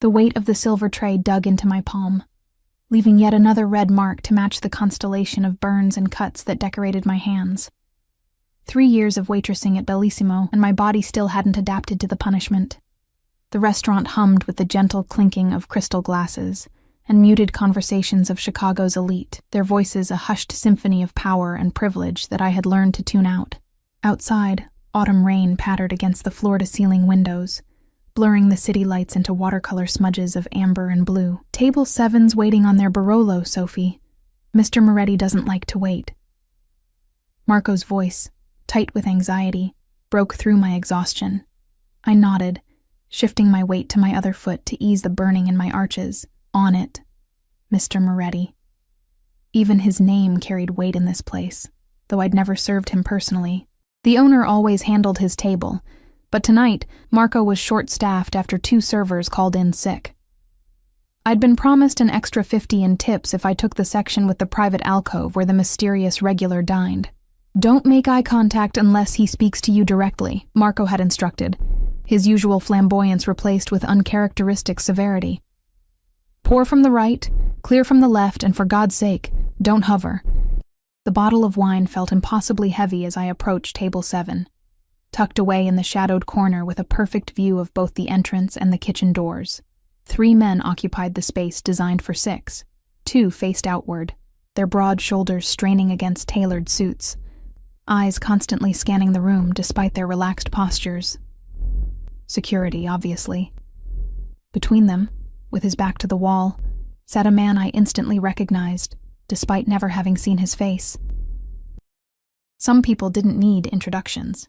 The weight of the silver tray dug into my palm, leaving yet another red mark to match the constellation of burns and cuts that decorated my hands. 3 years of waitressing at Bellissimo, and my body still hadn't adapted to the punishment. The restaurant hummed with the gentle clinking of crystal glasses and muted conversations of Chicago's elite, their voices a hushed symphony of power and privilege that I had learned to tune out. Outside, autumn rain pattered against the floor-to-ceiling windows, blurring the city lights into watercolor smudges of amber and blue. Table 7's waiting on their Barolo, Sophie. Mr. Moretti doesn't like to wait. Marco's voice, tight with anxiety, broke through my exhaustion. I nodded, shifting my weight to my other foot to ease the burning in my arches. On it, Mr. Moretti. Even his name carried weight in this place, though I'd never served him personally. The owner always handled his table, but tonight, Marco was short-staffed after 2 servers called in sick. I'd been promised an extra 50 in tips if I took the section with the private alcove where the mysterious regular dined. Don't make eye contact unless he speaks to you directly, Marco had instructed, his usual flamboyance replaced with uncharacteristic severity. Pour from the right, clear from the left, and for God's sake, don't hover. The bottle of wine felt impossibly heavy as I approached table 7, tucked away in the shadowed corner with a perfect view of both the entrance and the kitchen doors. 3 men occupied the space designed for 6. 2 faced outward, their broad shoulders straining against tailored suits, eyes constantly scanning the room despite their relaxed postures. Security, obviously. Between them, with his back to the wall, sat a man I instantly recognized, despite never having seen his face. Some people didn't need introductions.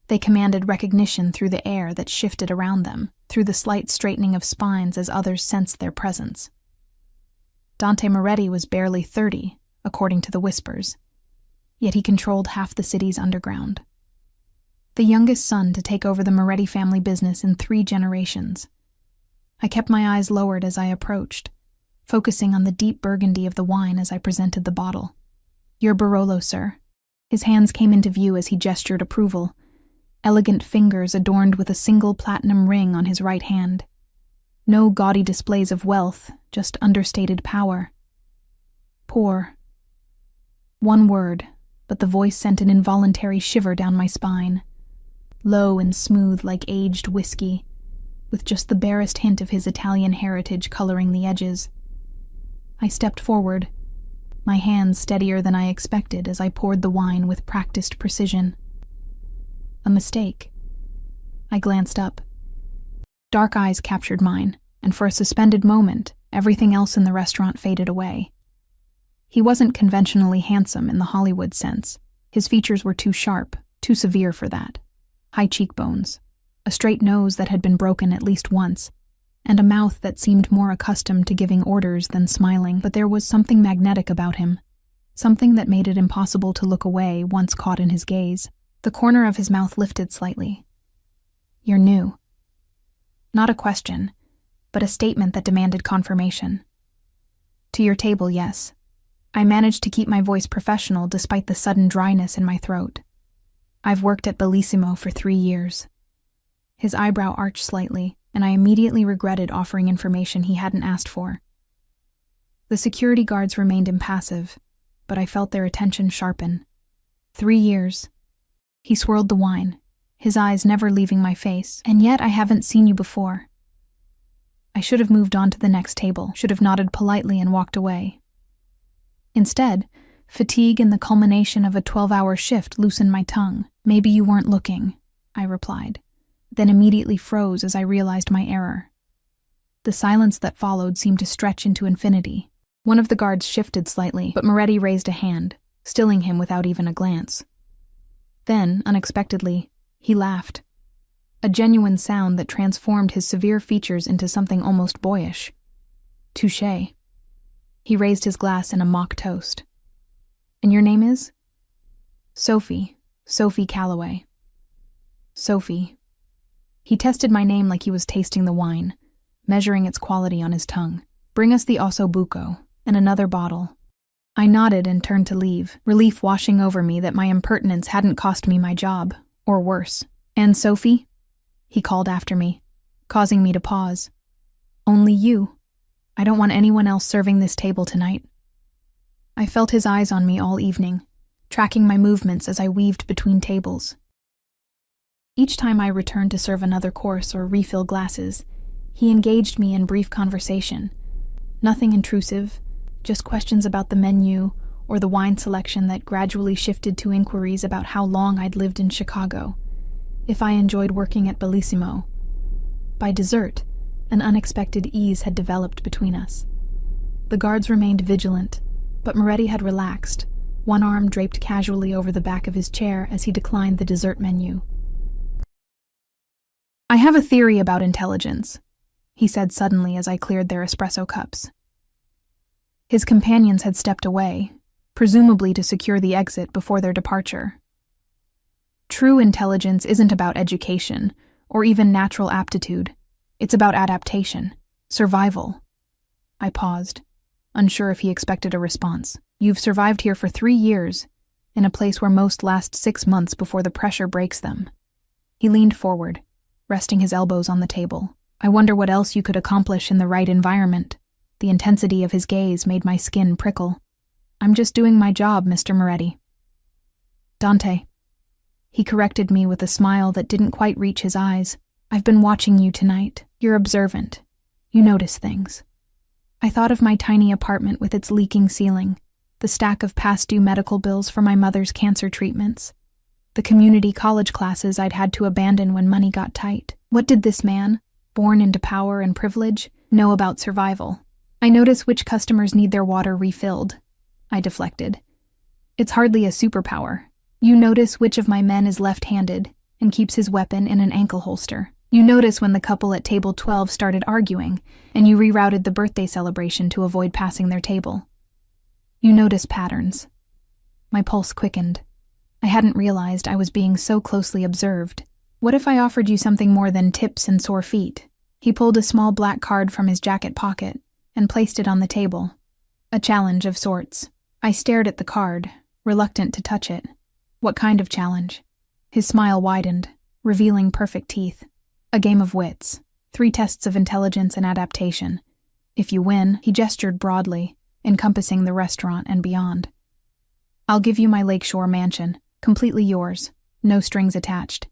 They commanded recognition through the air that shifted around them, through the slight straightening of spines as others sensed their presence. Dante Moretti was barely 30, according to the whispers, yet he controlled half the city's underground. The youngest son to take over the Moretti family business in 3 generations. I kept my eyes lowered as I approached, focusing on the deep burgundy of the wine as I presented the bottle. Your Barolo, sir. His hands came into view as he gestured approval, elegant fingers adorned with a single platinum ring on his right hand. No gaudy displays of wealth, just understated power. Poor. One word, but the voice sent an involuntary shiver down my spine. Low and smooth like aged whiskey, with just the barest hint of his Italian heritage coloring the edges. I stepped forward, my hands steadier than I expected as I poured the wine with practiced precision. A mistake. I glanced up. Dark eyes captured mine, and for a suspended moment, everything else in the restaurant faded away. He wasn't conventionally handsome in the Hollywood sense. His features were too sharp, too severe for that. High cheekbones, a straight nose that had been broken at least once, and a mouth that seemed more accustomed to giving orders than smiling, but there was something magnetic about him, something that made it impossible to look away once caught in his gaze. The corner of his mouth lifted slightly. You're new. Not a question, but a statement that demanded confirmation. To your table, yes. I managed to keep my voice professional despite the sudden dryness in my throat. I've worked at Bellissimo for 3 years. His eyebrow arched slightly, and I immediately regretted offering information he hadn't asked for. The security guards remained impassive, but I felt their attention sharpen. 3 years. He swirled the wine, his eyes never leaving my face, and yet I haven't seen you before. I should have moved on to the next table, should have nodded politely and walked away. Instead, fatigue and the culmination of a 12-hour shift loosened my tongue. Maybe you weren't looking, I replied, then immediately froze as I realized my error. The silence that followed seemed to stretch into infinity. One of the guards shifted slightly, but Moretti raised a hand, stilling him without even a glance. Then, unexpectedly, he laughed. A genuine sound that transformed his severe features into something almost boyish. Touché. He raised his glass in a mock toast. And your name is? Sophie Calloway. Sophie. He tested my name like he was tasting the wine, measuring its quality on his tongue. Bring us the osso buco, and another bottle. I nodded and turned to leave, relief washing over me that my impertinence hadn't cost me my job, or worse. And Sophie? He called after me, causing me to pause. Only you. I don't want anyone else serving this table tonight. I felt his eyes on me all evening, tracking my movements as I weaved between tables. Each time I returned to serve another course or refill glasses, he engaged me in brief conversation. Nothing intrusive, just questions about the menu or the wine selection that gradually shifted to inquiries about how long I'd lived in Chicago, if I enjoyed working at Bellissimo. By dessert, an unexpected ease had developed between us. The guards remained vigilant, but Moretti had relaxed, one arm draped casually over the back of his chair as he declined the dessert menu. I have a theory about intelligence, he said suddenly as I cleared their espresso cups. His companions had stepped away, presumably to secure the exit before their departure. True intelligence isn't about education, or even natural aptitude. It's about adaptation, survival. I paused, unsure if he expected a response. You've survived here for 3 years, in a place where most last 6 months before the pressure breaks them. He leaned forward, resting his elbows on the table. I wonder what else you could accomplish in the right environment. The intensity of his gaze made my skin prickle. I'm just doing my job, Mr. Moretti. Dante. He corrected me with a smile that didn't quite reach his eyes. I've been watching you tonight. You're observant. You notice things. I thought of my tiny apartment with its leaking ceiling, the stack of past-due medical bills for my mother's cancer treatments, the community college classes I'd had to abandon when money got tight. What did this man, born into power and privilege, know about survival? I notice which customers need their water refilled. I deflected. It's hardly a superpower. You notice which of my men is left-handed and keeps his weapon in an ankle holster. You notice when the couple at table 12 started arguing, and you rerouted the birthday celebration to avoid passing their table. You notice patterns. My pulse quickened. I hadn't realized I was being so closely observed. What if I offered you something more than tips and sore feet? He pulled a small black card from his jacket pocket and placed it on the table. A challenge of sorts. I stared at the card, reluctant to touch it. What kind of challenge? His smile widened, revealing perfect teeth. A game of wits. 3 tests of intelligence and adaptation. If you win, he gestured broadly, encompassing the restaurant and beyond. I'll give you my lakeshore mansion, completely yours, no strings attached.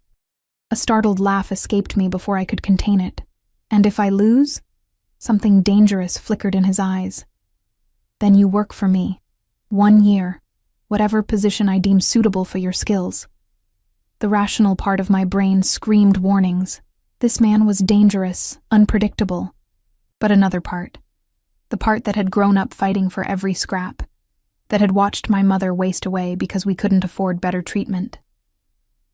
A startled laugh escaped me before I could contain it. And if I lose? Something dangerous flickered in his eyes. Then you work for me. 1 year. Whatever position I deem suitable for your skills. The rational part of my brain screamed warnings. This man was dangerous, unpredictable. But another part. The part that had grown up fighting for every scrap. That had watched my mother waste away because we couldn't afford better treatment.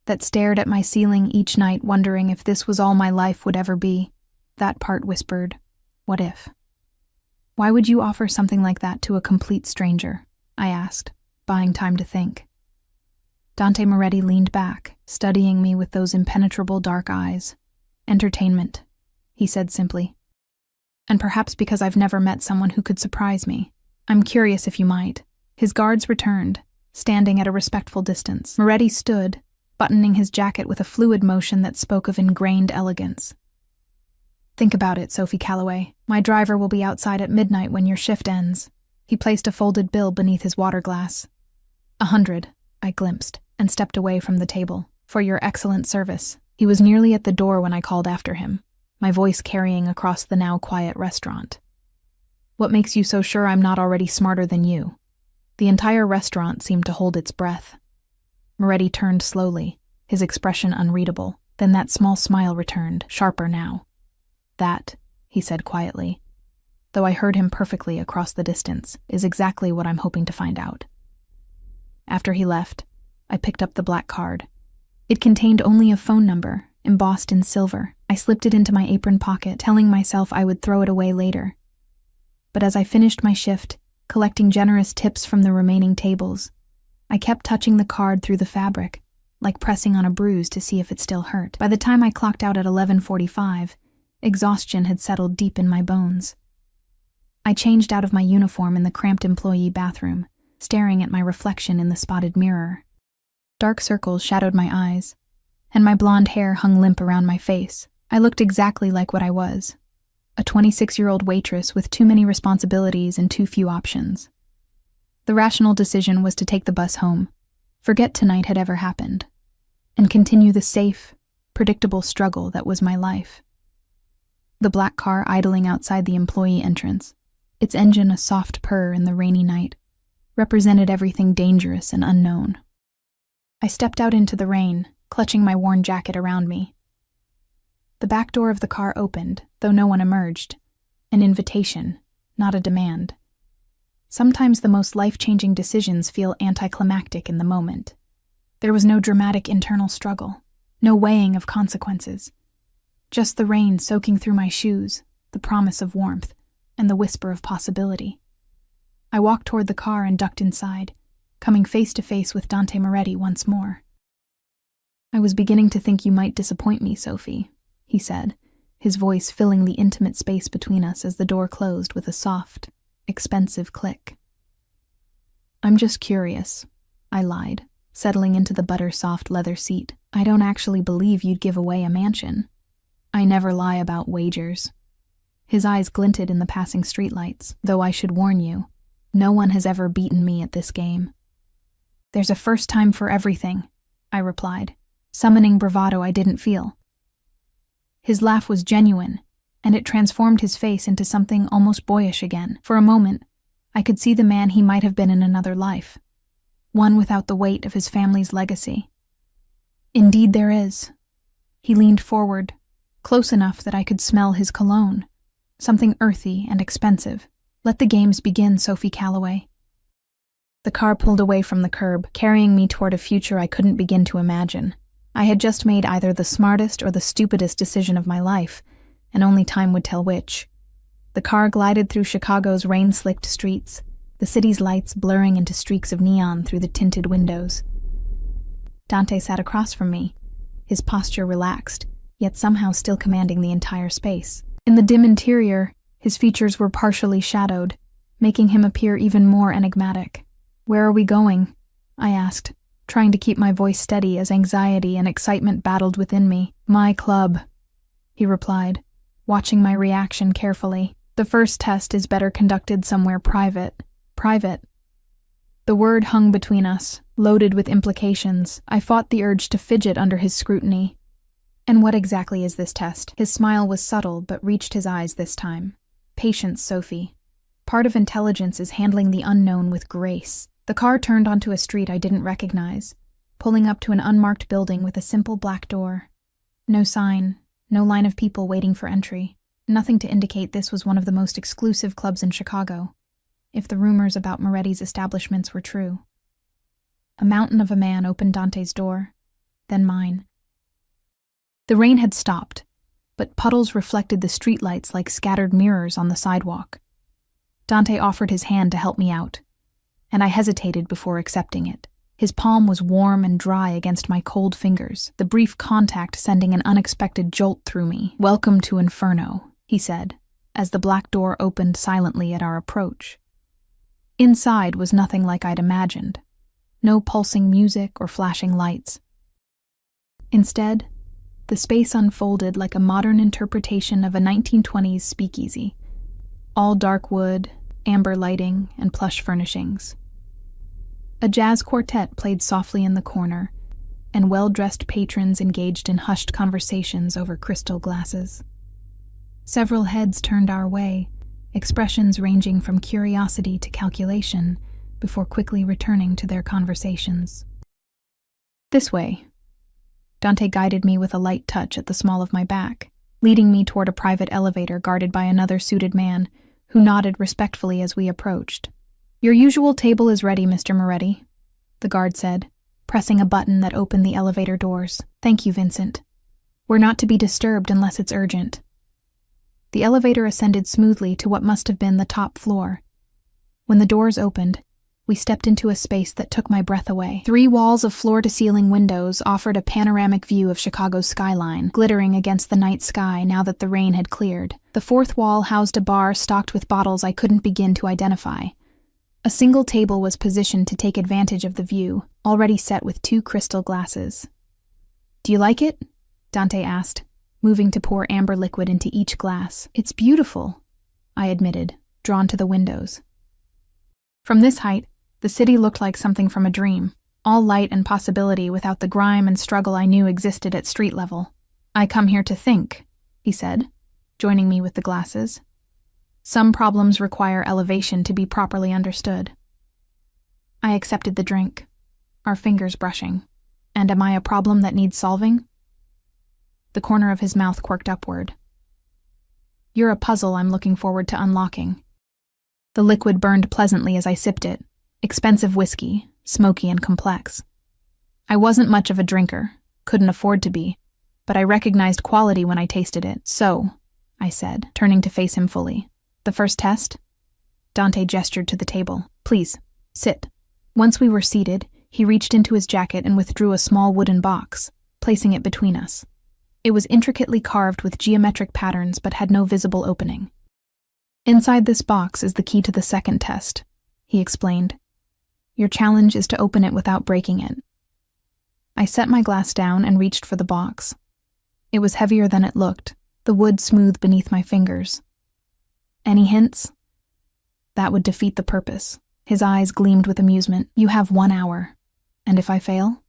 That stared at my ceiling each night wondering if this was all my life would ever be. That part whispered, what if? Why would you offer something like that to a complete stranger? I asked, buying time to think. Dante Moretti leaned back, studying me with those impenetrable dark eyes. Entertainment, he said simply. And perhaps because I've never met someone who could surprise me. I'm curious if you might. His guards returned, standing at a respectful distance. Moretti stood, buttoning his jacket with a fluid motion that spoke of ingrained elegance. Think about it, Sophie Calloway. My driver will be outside at midnight when your shift ends. He placed a folded bill beneath his water glass. 100, I glimpsed, and stepped away from the table. For your excellent service. He was nearly at the door when I called after him, my voice carrying across the now quiet restaurant. What makes you so sure I'm not already smarter than you? The entire restaurant seemed to hold its breath. Moretti turned slowly, his expression unreadable. Then that small smile returned, sharper now. That, he said quietly, though I heard him perfectly across the distance, is exactly what I'm hoping to find out. After he left, I picked up the black card. It contained only a phone number, embossed in silver. I slipped it into my apron pocket, telling myself I would throw it away later. But as I finished my shift, collecting generous tips from the remaining tables, I kept touching the card through the fabric, like pressing on a bruise to see if it still hurt. By the time I clocked out at 11:45, exhaustion had settled deep in my bones. I changed out of my uniform in the cramped employee bathroom, staring at my reflection in the spotted mirror. Dark circles shadowed my eyes, and my blonde hair hung limp around my face. I looked exactly like what I was. a 26-year-old waitress with too many responsibilities and too few options. The rational decision was to take the bus home, forget tonight had ever happened, and continue the safe, predictable struggle that was my life. The black car idling outside the employee entrance, its engine a soft purr in the rainy night, represented everything dangerous and unknown. I stepped out into the rain, clutching my worn jacket around me. The back door of the car opened, though no one emerged. An invitation, not a demand. Sometimes the most life-changing decisions feel anticlimactic in the moment. There was no dramatic internal struggle, no weighing of consequences. Just the rain soaking through my shoes, the promise of warmth, and the whisper of possibility. I walked toward the car and ducked inside, coming face to face with Dante Moretti once more. "I was beginning to think you might disappoint me, Sophie," he said, his voice filling the intimate space between us as the door closed with a soft, expensive click. "I'm just curious," I lied, settling into the butter-soft leather seat. "I don't actually believe you'd give away a mansion. I never lie about wagers." His eyes glinted in the passing streetlights, though I should warn you, no one has ever beaten me at this game. "There's a first time for everything," I replied, summoning bravado I didn't feel. His laugh was genuine, and it transformed his face into something almost boyish again. For a moment, I could see the man he might have been in another life, one without the weight of his family's legacy. "Indeed there is." He leaned forward, close enough that I could smell his cologne, something earthy and expensive. "Let the games begin, Sophie Calloway." The car pulled away from the curb, carrying me toward a future I couldn't begin to imagine. I had just made either the smartest or the stupidest decision of my life, and only time would tell which. The car glided through Chicago's rain-slicked streets, the city's lights blurring into streaks of neon through the tinted windows. Dante sat across from me, his posture relaxed, yet somehow still commanding the entire space. In the dim interior, his features were partially shadowed, making him appear even more enigmatic. "Where are we going?" I asked, trying to keep my voice steady as anxiety and excitement battled within me. "My club," he replied, watching my reaction carefully. "The first test is better conducted somewhere private." Private. The word hung between us, loaded with implications. I fought the urge to fidget under his scrutiny. "And what exactly is this test?" His smile was subtle, but reached his eyes this time. "Patience, Sophie. Part of intelligence is handling the unknown with grace." The car turned onto a street I didn't recognize, pulling up to an unmarked building with a simple black door. No sign, no line of people waiting for entry. Nothing to indicate this was one of the most exclusive clubs in Chicago, if the rumors about Moretti's establishments were true. A mountain of a man opened Dante's door, then mine. The rain had stopped, but puddles reflected the streetlights like scattered mirrors on the sidewalk. Dante offered his hand to help me out, and I hesitated before accepting it. His palm was warm and dry against my cold fingers, the brief contact sending an unexpected jolt through me. "Welcome to Inferno," he said, as the black door opened silently at our approach. Inside was nothing like I'd imagined. No pulsing music or flashing lights. Instead, the space unfolded like a modern interpretation of a 1920s speakeasy. All dark wood, amber lighting, and plush furnishings. A jazz quartet played softly in the corner, and well-dressed patrons engaged in hushed conversations over crystal glasses. Several heads turned our way, expressions ranging from curiosity to calculation, before quickly returning to their conversations. "This way." Dante guided me with a light touch at the small of my back, leading me toward a private elevator guarded by another suited man, who nodded respectfully as we approached. "Your usual table is ready, Mr. Moretti," the guard said, pressing a button that opened the elevator doors. "Thank you, Vincent. We're not to be disturbed unless it's urgent." The elevator ascended smoothly to what must have been the top floor. When the doors opened, we stepped into a space that took my breath away. 3 walls of floor-to-ceiling windows offered a panoramic view of Chicago's skyline, glittering against the night sky now that the rain had cleared. The 4th wall housed a bar stocked with bottles I couldn't begin to identify. A single table was positioned to take advantage of the view, already set with 2 crystal glasses. "Do you like it?" Dante asked, moving to pour amber liquid into each glass. "It's beautiful," I admitted, drawn to the windows. From this height, the city looked like something from a dream, all light and possibility without the grime and struggle I knew existed at street level. "I come here to think," he said, joining me with the glasses. "Some problems require elevation to be properly understood." I accepted the drink, our fingers brushing. "And am I a problem that needs solving?" The corner of his mouth quirked upward. "You're a puzzle I'm looking forward to unlocking." The liquid burned pleasantly as I sipped it. Expensive whiskey, smoky and complex. I wasn't much of a drinker, couldn't afford to be, but I recognized quality when I tasted it. "So," I said, turning to face him fully. "The first test?" Dante gestured to the table. "Please, sit." Once we were seated, he reached into his jacket and withdrew a small wooden box, placing it between us. It was intricately carved with geometric patterns but had no visible opening. "Inside this box is the key to the second test," he explained. "Your challenge is to open it without breaking it." I set my glass down and reached for the box. It was heavier than it looked, the wood smooth beneath my fingers. "Any hints?" "That would defeat the purpose." His eyes gleamed with amusement. "You have 1 hour. And if I fail?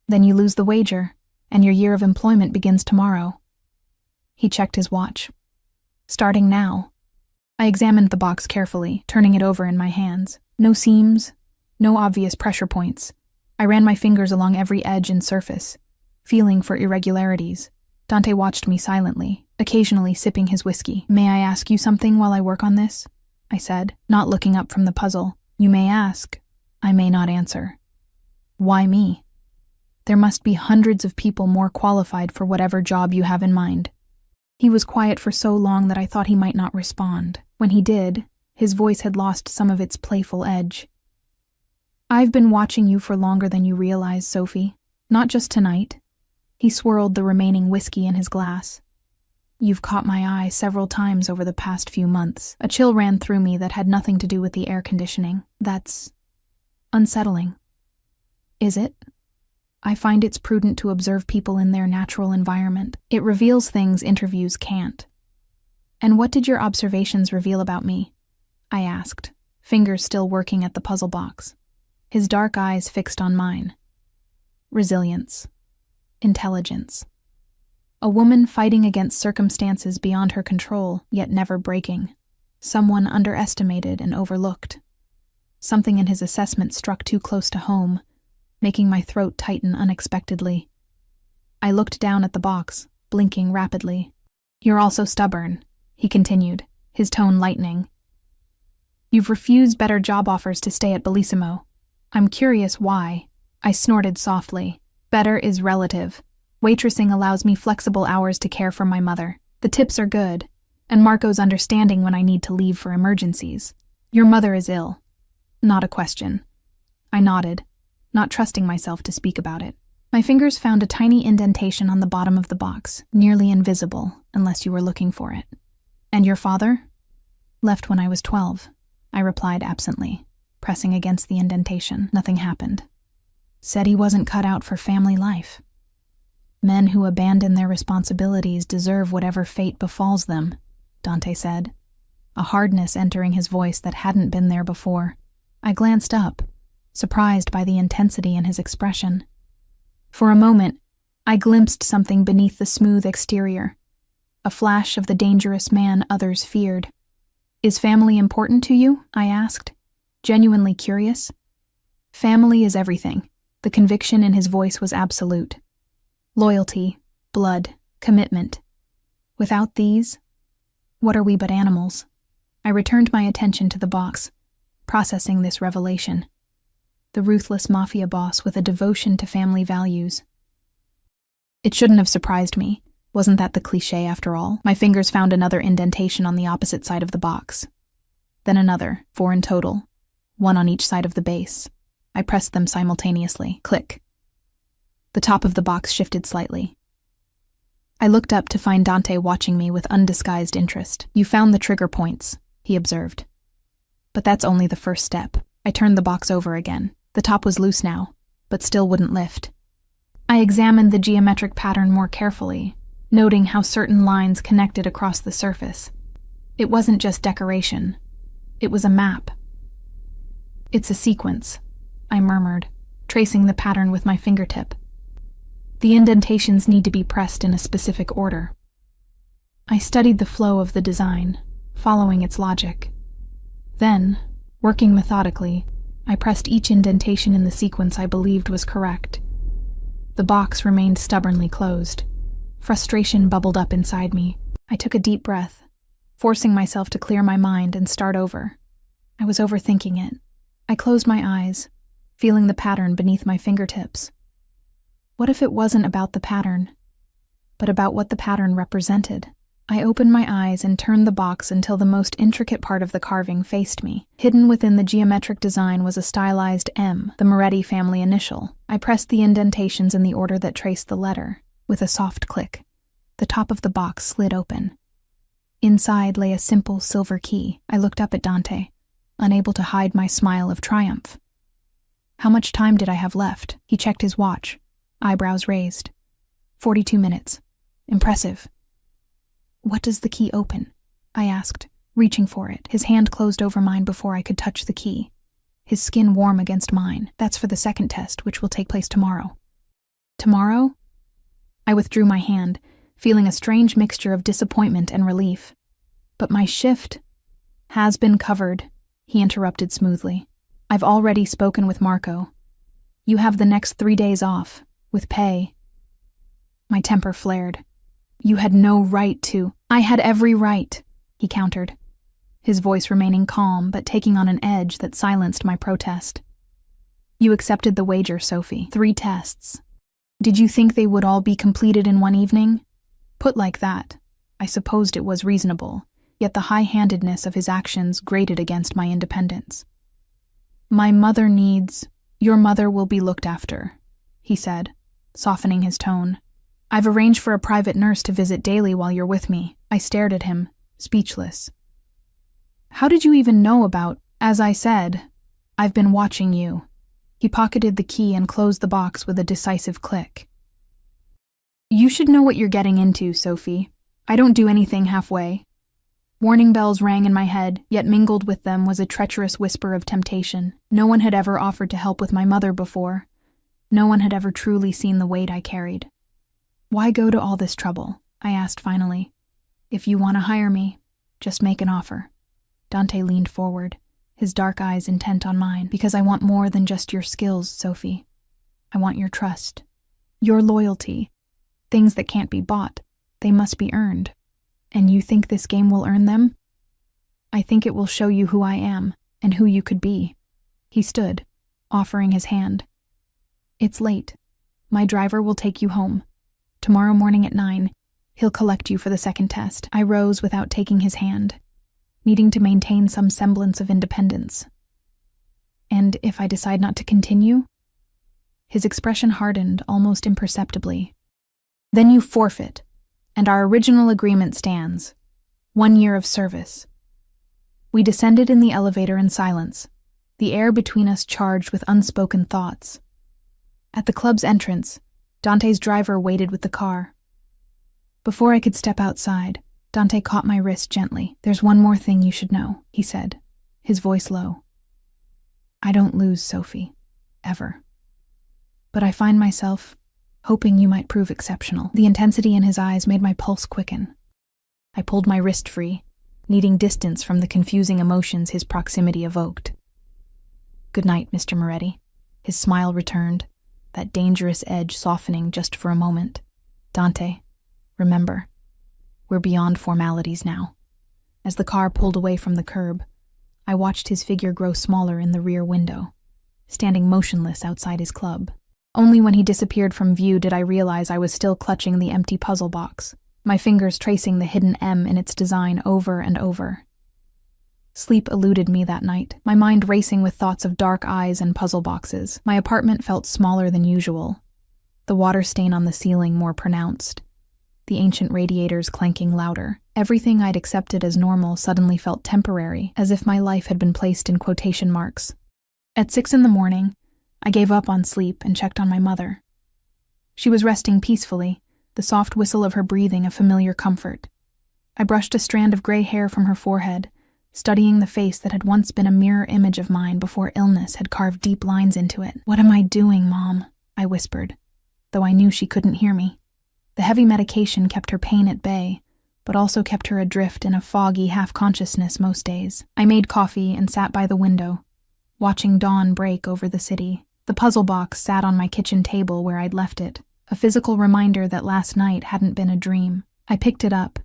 Then you lose the wager, and your year of employment begins tomorrow." He checked his watch. "Starting now." I examined the box carefully, turning it over in my hands. No seams, no obvious pressure points. I ran my fingers along every edge and surface, feeling for irregularities. Dante watched me silently, occasionally sipping his whiskey. "May I ask you something while I work on this?" I said, not looking up from the puzzle. "You may ask. I may not answer." "Why me?" "There must be hundreds of people more qualified for whatever job you have in mind." He was quiet for so long that I thought he might not respond. When he did, his voice had lost some of its playful edge. "I've been watching you for longer than you realize, Sophie. Not just tonight." He swirled the remaining whiskey in his glass. "You've caught my eye several times over the past few months." A chill ran through me that had nothing to do with the air conditioning. "That's unsettling." "Is it?" "I find it's prudent to observe people in their natural environment. It reveals things interviews can't." "And what did your observations reveal about me?" I asked, fingers still working at the puzzle box. His dark eyes fixed on mine. "Resilience. Intelligence. A woman fighting against circumstances beyond her control, yet never breaking. Someone underestimated and overlooked." Something in his assessment struck too close to home, making my throat tighten unexpectedly. I looked down at the box, blinking rapidly. "You're also stubborn," he continued, his tone lightening. "You've refused better job offers to stay at Bellissimo. I'm curious why." I snorted softly. "Better is relative. Waitressing allows me flexible hours to care for my mother. The tips are good, and Marco's understanding when I need to leave for emergencies. Your mother is ill." "Not a question." I nodded, not trusting myself to speak about it. My fingers found a tiny indentation on the bottom of the box, nearly invisible unless you were looking for it. "And your father?" "Left when I was 12, I replied absently, pressing against the indentation. Nothing happened. "Said he wasn't cut out for family life." "Men who abandon their responsibilities deserve whatever fate befalls them," Dante said, a hardness entering his voice that hadn't been there before. I glanced up, surprised by the intensity in his expression. For a moment, I glimpsed something beneath the smooth exterior, a flash of the dangerous man others feared. "Is family important to you?" I asked, genuinely curious. "Family is everything." The conviction in his voice was absolute. "Loyalty, blood, commitment. Without these, what are we but animals?" I returned my attention to the box, processing this revelation. The ruthless Mafia boss with a devotion to family values. It shouldn't have surprised me. Wasn't that the cliché after all? My fingers found another indentation on the opposite side of the box. Then another, 4 in total, 1 on each side of the base. I pressed them simultaneously. Click. The top of the box shifted slightly. I looked up to find Dante watching me with undisguised interest. "You found the trigger points," he observed. "But that's only the first step." I turned the box over again. The top was loose now, but still wouldn't lift. I examined the geometric pattern more carefully, noting how certain lines connected across the surface. It wasn't just decoration. It was a map. "It's a sequence," I murmured, tracing the pattern with my fingertip. "The indentations need to be pressed in a specific order." I studied the flow of the design, following its logic. Then, working methodically, I pressed each indentation in the sequence I believed was correct. The box remained stubbornly closed. Frustration bubbled up inside me. I took a deep breath, forcing myself to clear my mind and start over. I was overthinking it. I closed my eyes, feeling the pattern beneath my fingertips. What if it wasn't about the pattern, but about what the pattern represented? I opened my eyes and turned the box until the most intricate part of the carving faced me. Hidden within the geometric design was a stylized M, the Moretti family initial. I pressed the indentations in the order that traced the letter. With a soft click, the top of the box slid open. Inside lay a simple silver key. I looked up at Dante, unable to hide my smile of triumph. How much time did I have left? He checked his watch, eyebrows raised. 42 minutes. Impressive. "What does the key open?" I asked, reaching for it. His hand closed over mine before I could touch the key, his skin warm against mine. "That's for the second test, which will take place tomorrow." "Tomorrow?" I withdrew my hand, feeling a strange mixture of disappointment and relief. "But my shift has been covered," he interrupted smoothly. "I've already spoken with Marco. You have the next 3 days off, with pay." My temper flared. "You had no right to." "I had every right," he countered, his voice remaining calm but taking on an edge that silenced my protest. "You accepted the wager, Sophie. 3 tests. Did you think they would all be completed in one evening?" Put like that, I supposed it was reasonable, yet the high-handedness of his actions grated against my independence. "My mother needs— Your mother will be looked after," he said, softening his tone. "I've arranged for a private nurse to visit daily while you're with me." I stared at him, speechless. "How did you even know about— As I said, I've been watching you." He pocketed the key and closed the box with a decisive click. "You should know what you're getting into, Sophie. I don't do anything halfway." Warning bells rang in my head, yet mingled with them was a treacherous whisper of temptation. No one had ever offered to help with my mother before. No one had ever truly seen the weight I carried. "Why go to all this trouble?" I asked finally. "If you want to hire me, just make an offer." Dante leaned forward, his dark eyes intent on mine. "Because I want more than just your skills, Sophie. I want your trust, your loyalty. Things that can't be bought, they must be earned. And you think this game will earn them? I think it will show you who I am and who you could be." He stood, offering his hand. "It's late. My driver will take you home. Tomorrow morning at 9, he'll collect you for the second test." I rose without taking his hand, needing to maintain some semblance of independence. "And if I decide not to continue?" His expression hardened almost imperceptibly. "Then you forfeit, and our original agreement stands. 1 year of service." We descended in the elevator in silence, the air between us charged with unspoken thoughts. At the club's entrance, Dante's driver waited with the car. Before I could step outside, Dante caught my wrist gently. "There's one more thing you should know," he said, his voice low. "I don't lose, Sophie. Ever. But I find myself hoping you might prove exceptional." The intensity in his eyes made my pulse quicken. I pulled my wrist free, needing distance from the confusing emotions his proximity evoked. "Good night, Mr. Moretti." His smile returned, that dangerous edge softening just for a moment. "Dante, remember, we're beyond formalities now." As the car pulled away from the curb, I watched his figure grow smaller in the rear window, standing motionless outside his club. Only when he disappeared from view did I realize I was still clutching the empty puzzle box, my fingers tracing the hidden M in its design over and over. Sleep eluded me that night, my mind racing with thoughts of dark eyes and puzzle boxes. My apartment felt smaller than usual, the water stain on the ceiling more pronounced, the ancient radiators clanking louder. Everything I'd accepted as normal suddenly felt temporary, as if my life had been placed in quotation marks. At 6 a.m, I gave up on sleep and checked on my mother. She was resting peacefully, the soft whistle of her breathing a familiar comfort. I brushed a strand of gray hair from her forehead, studying the face that had once been a mirror image of mine before illness had carved deep lines into it. "What am I doing, Mom?" I whispered, though I knew she couldn't hear me. The heavy medication kept her pain at bay, but also kept her adrift in a foggy half-consciousness most days. I made coffee and sat by the window, watching dawn break over the city. The puzzle box sat on my kitchen table where I'd left it, a physical reminder that last night hadn't been a dream. I picked it up,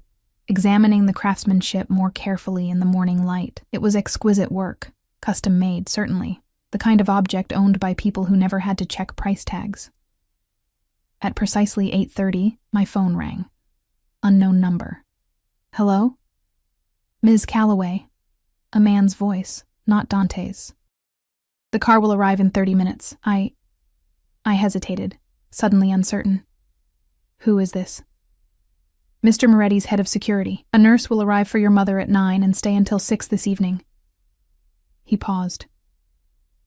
examining the craftsmanship more carefully in the morning light. It was exquisite work, custom-made, certainly, the kind of object owned by people who never had to check price tags. At precisely 8:30, my phone rang. Unknown number. "Hello?" "Ms. Calloway." A man's voice, not Dante's. "The car will arrive in 30 minutes. I hesitated, suddenly uncertain. "Who is this?" "Mr. Moretti's head of security. A nurse will arrive for your mother at 9 and stay until 6 this evening." He paused.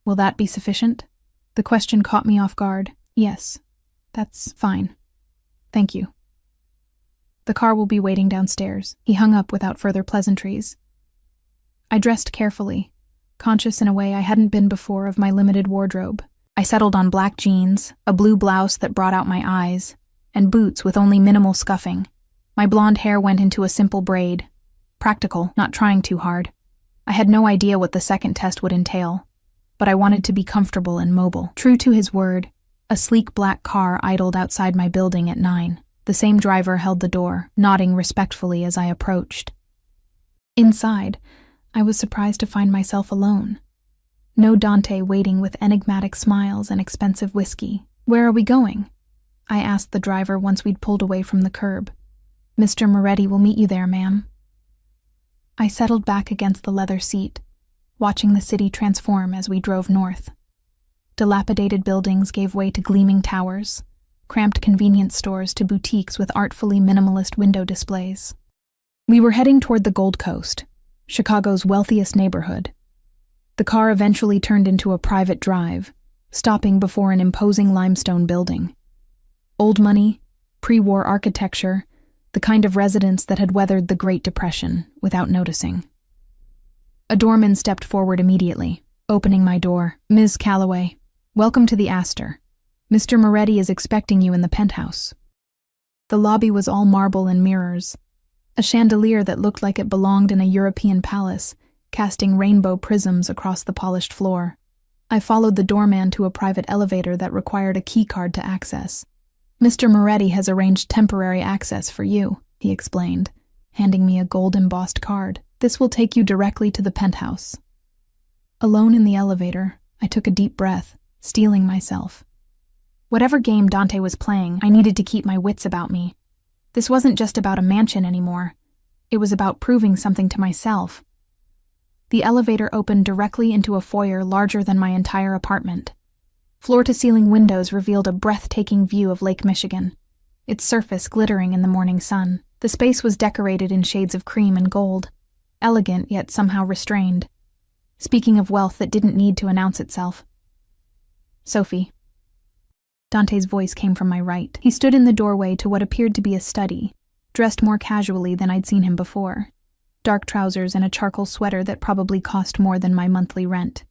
"Will that be sufficient?" The question caught me off guard. "Yes, that's fine. Thank you." "The car will be waiting downstairs." He hung up without further pleasantries. I dressed carefully, conscious in a way I hadn't been before of my limited wardrobe. I settled on black jeans, a blue blouse that brought out my eyes, and boots with only minimal scuffing. My blonde hair went into a simple braid. Practical, not trying too hard. I had no idea what the second test would entail, but I wanted to be comfortable and mobile. True to his word, a sleek black car idled outside my building at 9. The same driver held the door, nodding respectfully as I approached. Inside, I was surprised to find myself alone. No Dante waiting with enigmatic smiles and expensive whiskey. "Where are we going?" I asked the driver once we'd pulled away from the curb. "Mr. Moretti will meet you there, ma'am." I settled back against the leather seat, watching the city transform as we drove north. Dilapidated buildings gave way to gleaming towers, cramped convenience stores to boutiques with artfully minimalist window displays. We were heading toward the Gold Coast, Chicago's wealthiest neighborhood. The car eventually turned into a private drive, stopping before an imposing limestone building. Old money, pre-war architecture, the kind of residence that had weathered the Great Depression without noticing. A doorman stepped forward immediately, opening my door. "Ms. Calloway, welcome to the Astor. Mr. Moretti is expecting you in the penthouse." The lobby was all marble and mirrors, a chandelier that looked like it belonged in a European palace, casting rainbow prisms across the polished floor. I followed the doorman to a private elevator that required a key card to access. "Mr. Moretti has arranged temporary access for you," he explained, handing me a gold-embossed card. "This will take you directly to the penthouse." Alone in the elevator, I took a deep breath, steeling myself. Whatever game Dante was playing, I needed to keep my wits about me. This wasn't just about a mansion anymore. It was about proving something to myself. The elevator opened directly into a foyer larger than my entire apartment. Floor-to-ceiling windows revealed a breathtaking view of Lake Michigan, its surface glittering in the morning sun. The space was decorated in shades of cream and gold, elegant yet somehow restrained. Speaking of wealth that didn't need to announce itself. "Sophie." Dante's voice came from my right. He stood in the doorway to what appeared to be a study, dressed more casually than I'd seen him before. Dark trousers and a charcoal sweater that probably cost more than my monthly rent.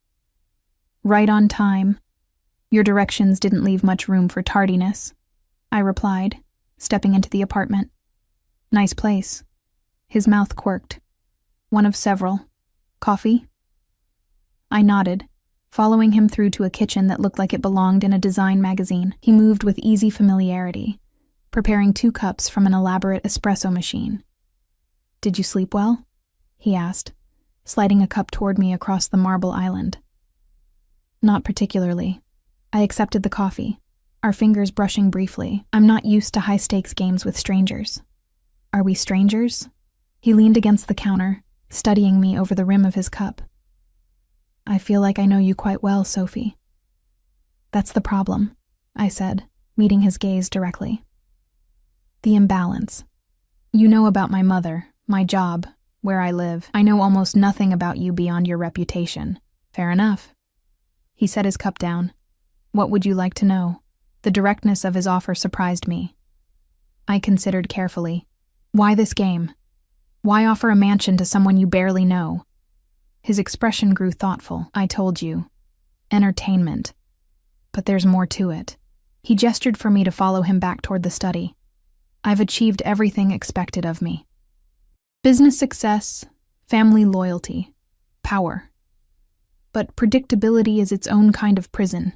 "Right on time. Your directions didn't leave much room for tardiness," I replied, stepping into the apartment. "Nice place." His mouth quirked. "One of several. Coffee?" I nodded, following him through to a kitchen that looked like it belonged in a design magazine. He moved with easy familiarity, preparing 2 cups from an elaborate espresso machine. "Did you sleep well?" he asked, sliding a cup toward me across the marble island. "Not particularly." I accepted the coffee, our fingers brushing briefly. I'm not used to high-stakes games with strangers. "Are we strangers?" He leaned against the counter, studying me over the rim of his cup. "I feel like I know you quite well, Sophie." "That's the problem," I said, meeting his gaze directly. "The imbalance. You know about my mother, my job, where I live. I know almost nothing about you beyond your reputation." "Fair enough." He set his cup down. "What would you like to know?" The directness of his offer surprised me. I considered carefully. Why this game? Why offer a mansion to someone you barely know? His expression grew thoughtful. I told you. Entertainment. But there's more to it. He gestured for me to follow him back toward the study. I've achieved everything expected of me. Business success, family loyalty, power. But predictability is its own kind of prison.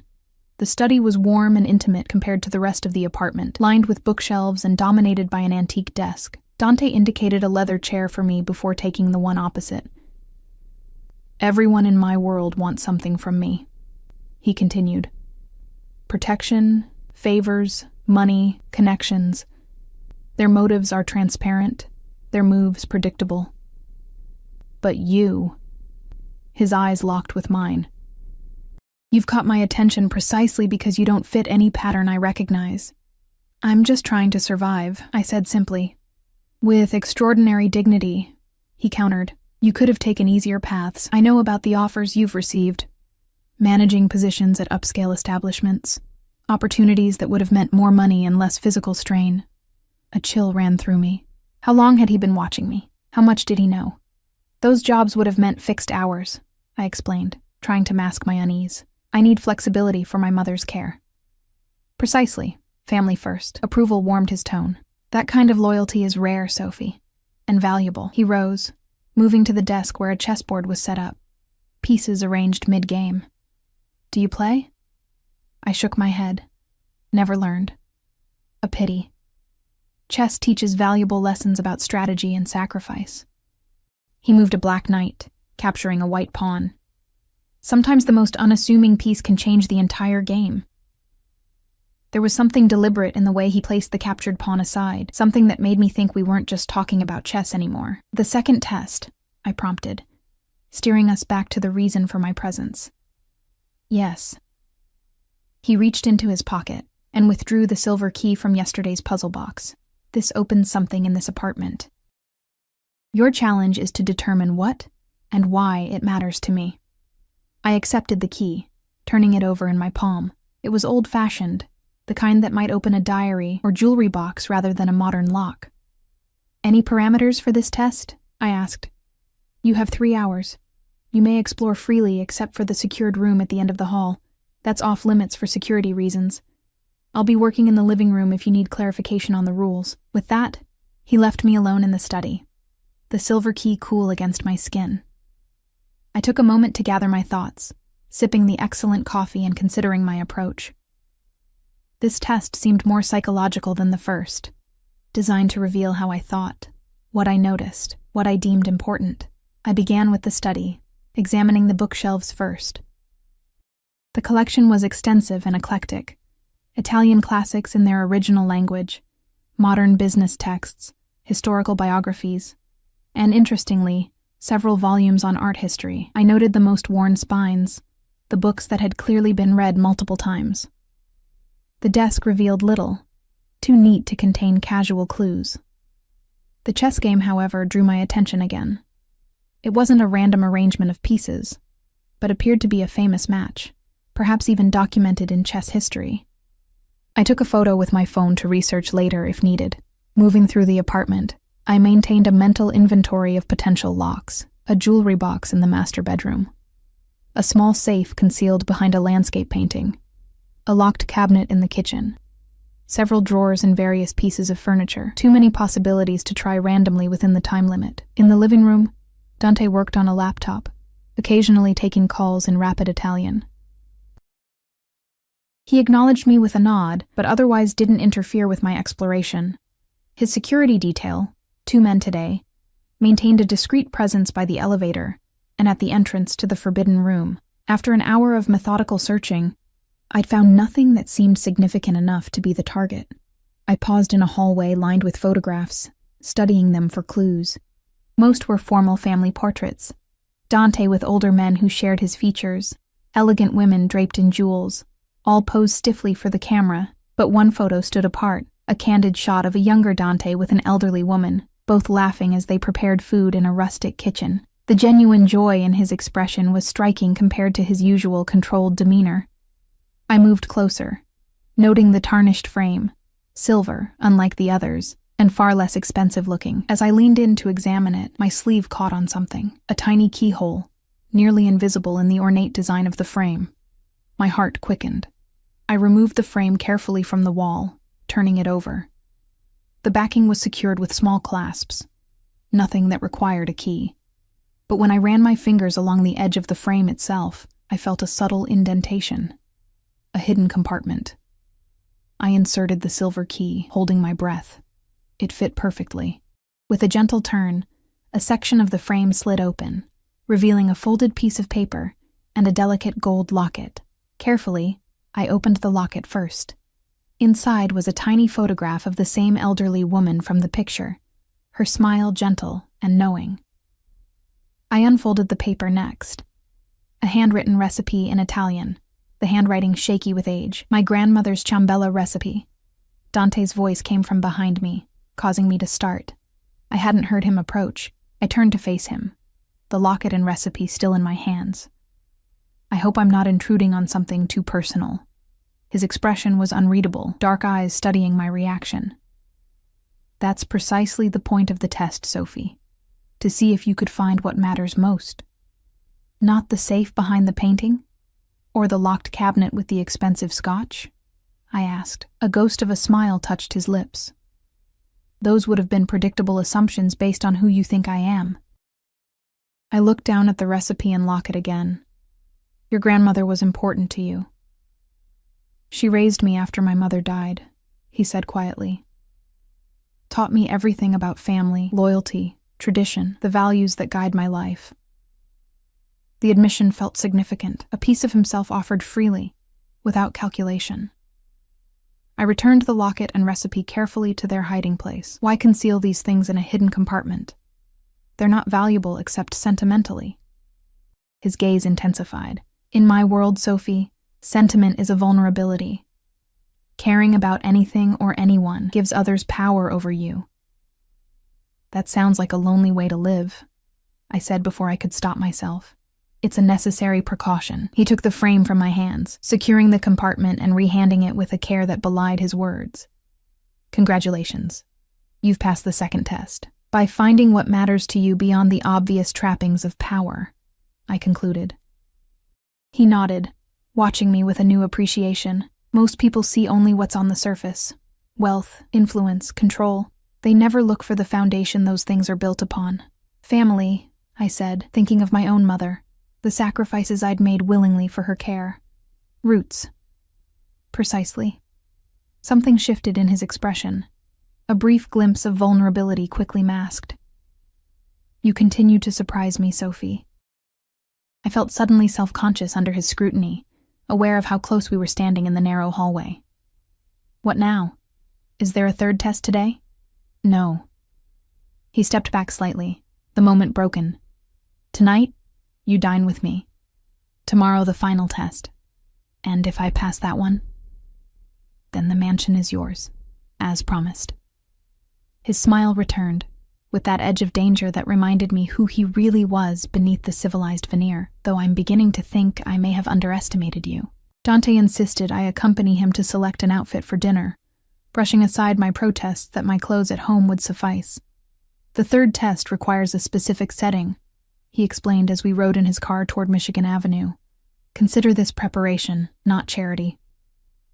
The study was warm and intimate compared to the rest of the apartment, lined with bookshelves and dominated by an antique desk. Dante indicated a leather chair for me before taking the one opposite. Everyone in my world wants something from me, he continued. Protection, favors, money, connections. Their motives are transparent, their moves predictable. But you... His eyes locked with mine. You've caught my attention precisely because you don't fit any pattern I recognize. I'm just trying to survive, I said simply. With extraordinary dignity, he countered. You could have taken easier paths. I know about the offers you've received. Managing positions at upscale establishments. Opportunities that would have meant more money and less physical strain. A chill ran through me. How long had he been watching me? How much did he know? Those jobs would have meant fixed hours, I explained, trying to mask my unease. I need flexibility for my mother's care. Precisely. Family first. Approval warmed his tone. That kind of loyalty is rare, Sophie. And valuable. He rose, moving to the desk where a chessboard was set up. Pieces arranged mid-game. Do you play? I shook my head. Never learned. A pity. Chess teaches valuable lessons about strategy and sacrifice. He moved a black knight, capturing a white pawn. Sometimes the most unassuming piece can change the entire game. There was something deliberate in the way he placed the captured pawn aside, something that made me think we weren't just talking about chess anymore. The second test, I prompted, steering us back to the reason for my presence. Yes. He reached into his pocket and withdrew the silver key from yesterday's puzzle box. This opens something in this apartment. Your challenge is to determine what and why it matters to me. I accepted the key, turning it over in my palm. It was old-fashioned, the kind that might open a diary or jewelry box rather than a modern lock. Any parameters for this test? I asked. You have 3 hours. You may explore freely except for the secured room at the end of the hall. That's off limits for security reasons. I'll be working in the living room if you need clarification on the rules. With that, he left me alone in the study, the silver key cool against my skin. I took a moment to gather my thoughts, sipping the excellent coffee and considering my approach. This test seemed more psychological than the first, designed to reveal how I thought, what I noticed, what I deemed important. I began with the study, examining the bookshelves first. The collection was extensive and eclectic. Italian classics in their original language, modern business texts, historical biographies, and, interestingly, several volumes on art history. I noted the most worn spines, the books that had clearly been read multiple times. The desk revealed little, too neat to contain casual clues. The chess game, however, drew my attention again. It wasn't a random arrangement of pieces, but appeared to be a famous match, perhaps even documented in chess history. I took a photo with my phone to research later if needed. Moving through the apartment, I maintained a mental inventory of potential locks, a jewelry box in the master bedroom, a small safe concealed behind a landscape painting, a locked cabinet in the kitchen, several drawers and various pieces of furniture, too many possibilities to try randomly within the time limit. In the living room, Dante worked on a laptop, occasionally taking calls in rapid Italian. He acknowledged me with a nod, but otherwise didn't interfere with my exploration. His security detail, 2 men today, maintained a discreet presence by the elevator and at the entrance to the forbidden room. After an hour of methodical searching, I'd found nothing that seemed significant enough to be the target. I paused in a hallway lined with photographs, studying them for clues. Most were formal family portraits. Dante with older men who shared his features, elegant women draped in jewels, all posed stiffly for the camera, but one photo stood apart, a candid shot of a younger Dante with an elderly woman, both laughing as they prepared food in a rustic kitchen. The genuine joy in his expression was striking compared to his usual controlled demeanor. I moved closer, noting the tarnished frame, silver, unlike the others, and far less expensive looking. As I leaned in to examine it, my sleeve caught on something, a tiny keyhole, nearly invisible in the ornate design of the frame. My heart quickened. I removed the frame carefully from the wall, turning it over. The backing was secured with small clasps, nothing that required a key. But when I ran my fingers along the edge of the frame itself, I felt a subtle indentation, a hidden compartment. I inserted the silver key, holding my breath. It fit perfectly. With a gentle turn, a section of the frame slid open, revealing a folded piece of paper and a delicate gold locket. Carefully, I opened the locket first. Inside was a tiny photograph of the same elderly woman from the picture, her smile gentle and knowing. I unfolded the paper next. A handwritten recipe in Italian, the handwriting shaky with age, my grandmother's ciambella recipe. Dante's voice came from behind me, causing me to start. I hadn't heard him approach. I turned to face him, the locket and recipe still in my hands. I hope I'm not intruding on something too personal. His expression was unreadable, dark eyes studying my reaction. That's precisely the point of the test, Sophie. To see if you could find what matters most. Not the safe behind the painting? Or the locked cabinet with the expensive scotch? I asked. A ghost of a smile touched his lips. Those would have been predictable assumptions based on who you think I am. I looked down at the recipe and locket again. Your grandmother was important to you. She raised me after my mother died, he said quietly. Taught me everything about family, loyalty, tradition, the values that guide my life. The admission felt significant, a piece of himself offered freely, without calculation. I returned the locket and recipe carefully to their hiding place. Why conceal these things in a hidden compartment? They're not valuable except sentimentally. His gaze intensified. In my world, Sophie, sentiment is a vulnerability. Caring about anything or anyone gives others power over you. That sounds like a lonely way to live, I said before I could stop myself. It's a necessary precaution. He took the frame from my hands, securing the compartment and rehanding it with a care that belied his words. Congratulations. You've passed the second test. By finding what matters to you beyond the obvious trappings of power, I concluded. He nodded, watching me with a new appreciation. Most people see only what's on the surface. Wealth, influence, control. They never look for the foundation those things are built upon. Family, I said, thinking of my own mother. The sacrifices I'd made willingly for her care. Roots. Precisely. Something shifted in his expression. A brief glimpse of vulnerability quickly masked. You continue to surprise me, Sophie. I felt suddenly self-conscious under his scrutiny, aware of how close we were standing in the narrow hallway. What now? Is there a third test today? No. He stepped back slightly, the moment broken. Tonight, you dine with me. Tomorrow the final test. And if I pass that one, then the mansion is yours, as promised. His smile returned, with that edge of danger that reminded me who he really was beneath the civilized veneer, though I'm beginning to think I may have underestimated you. Dante insisted I accompany him to select an outfit for dinner, brushing aside my protests that my clothes at home would suffice. The third test requires a specific setting, he explained as we rode in his car toward Michigan Avenue. Consider this preparation, not charity.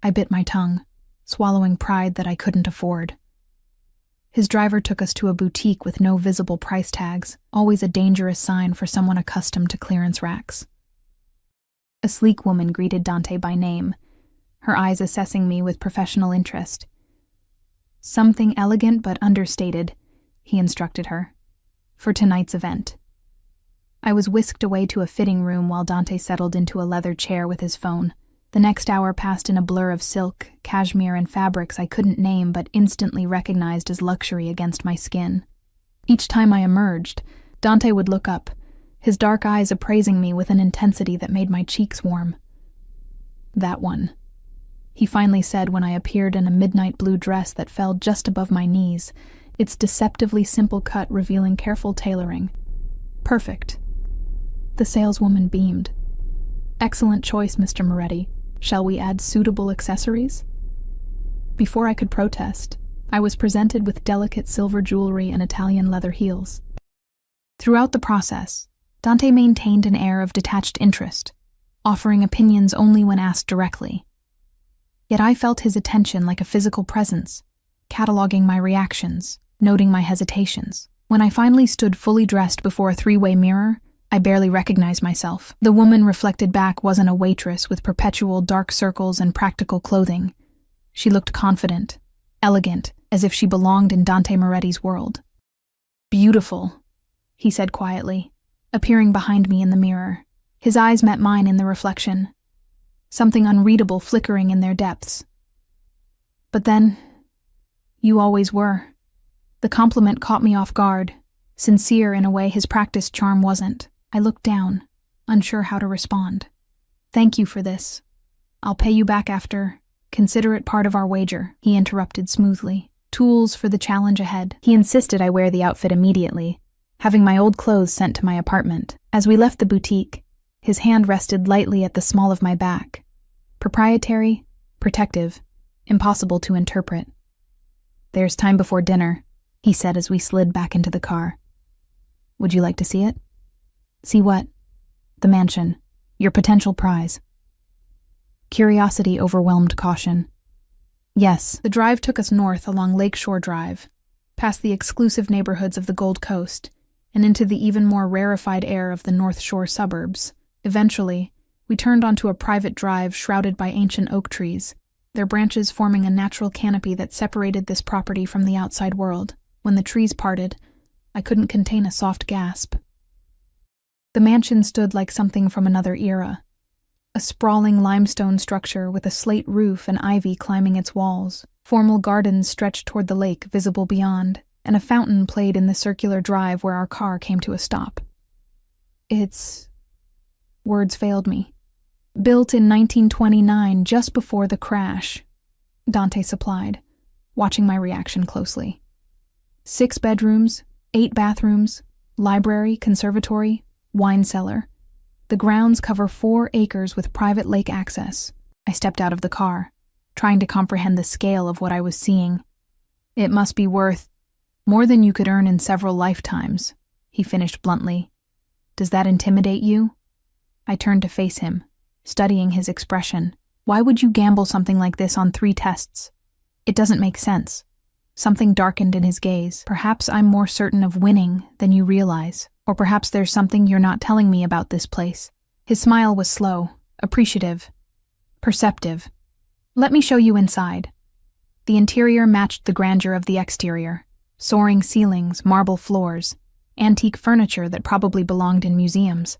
I bit my tongue, swallowing pride that I couldn't afford. His driver took us to a boutique with no visible price tags, always a dangerous sign for someone accustomed to clearance racks. A sleek woman greeted Dante by name, her eyes assessing me with professional interest. Something elegant but understated, he instructed her, for tonight's event. I was whisked away to a fitting room while Dante settled into a leather chair with his phone. The next hour passed in a blur of silk, cashmere, and fabrics I couldn't name but instantly recognized as luxury against my skin. Each time I emerged, Dante would look up, his dark eyes appraising me with an intensity that made my cheeks warm. That one, he finally said when I appeared in a midnight blue dress that fell just above my knees, its deceptively simple cut revealing careful tailoring. Perfect. The saleswoman beamed. Excellent choice, Mr. Moretti. Shall we add suitable accessories? Before I could protest, I was presented with delicate silver jewelry and Italian leather heels. Throughout the process, Dante maintained an air of detached interest, offering opinions only when asked directly. Yet I felt his attention like a physical presence, cataloging my reactions, noting my hesitations. When I finally stood fully dressed before a three-way mirror, I barely recognized myself. The woman reflected back wasn't a waitress with perpetual dark circles and practical clothing. She looked confident, elegant, as if she belonged in Dante Moretti's world. "Beautiful," he said quietly, appearing behind me in the mirror. His eyes met mine in the reflection, something unreadable flickering in their depths. "But then, you always were." The compliment caught me off guard, sincere in a way his practiced charm wasn't. I looked down, unsure how to respond. "Thank you for this. I'll pay you back after. Consider it part of our wager," he interrupted smoothly. "Tools for the challenge ahead." He insisted I wear the outfit immediately, having my old clothes sent to my apartment. As we left the boutique, his hand rested lightly at the small of my back. Proprietary, protective, impossible to interpret. "There's time before dinner," he said as we slid back into the car. "Would you like to see it?" "See what?" "The mansion. Your potential prize." Curiosity overwhelmed caution. Yes. The drive took us north along Lakeshore Drive, past the exclusive neighborhoods of the Gold Coast, and into the even more rarefied air of the North Shore suburbs. Eventually, we turned onto a private drive shrouded by ancient oak trees, their branches forming a natural canopy that separated this property from the outside world. When the trees parted, I couldn't contain a soft gasp. The mansion stood like something from another era, a sprawling limestone structure with a slate roof and ivy climbing its walls. Formal gardens stretched toward the lake visible beyond, and a fountain played in the circular drive where our car came to a stop. Words failed me. "Built in 1929, just before the crash," Dante supplied, watching my reaction closely. 6 bedrooms, 8 bathrooms, library, conservatory, wine cellar. The grounds cover 4 acres with private lake access. I stepped out of the car, trying to comprehend the scale of what I was seeing. "It must be worth more than you could earn in several lifetimes," he finished bluntly. "Does that intimidate you?" I turned to face him, studying his expression. "Why would you gamble something like this on 3 tests? It doesn't make sense." Something darkened in his gaze. "Perhaps I'm more certain of winning than you realize. Or perhaps there's something you're not telling me about this place." His smile was slow, appreciative, perceptive. "Let me show you inside." The interior matched the grandeur of the exterior. Soaring ceilings, marble floors, antique furniture that probably belonged in museums.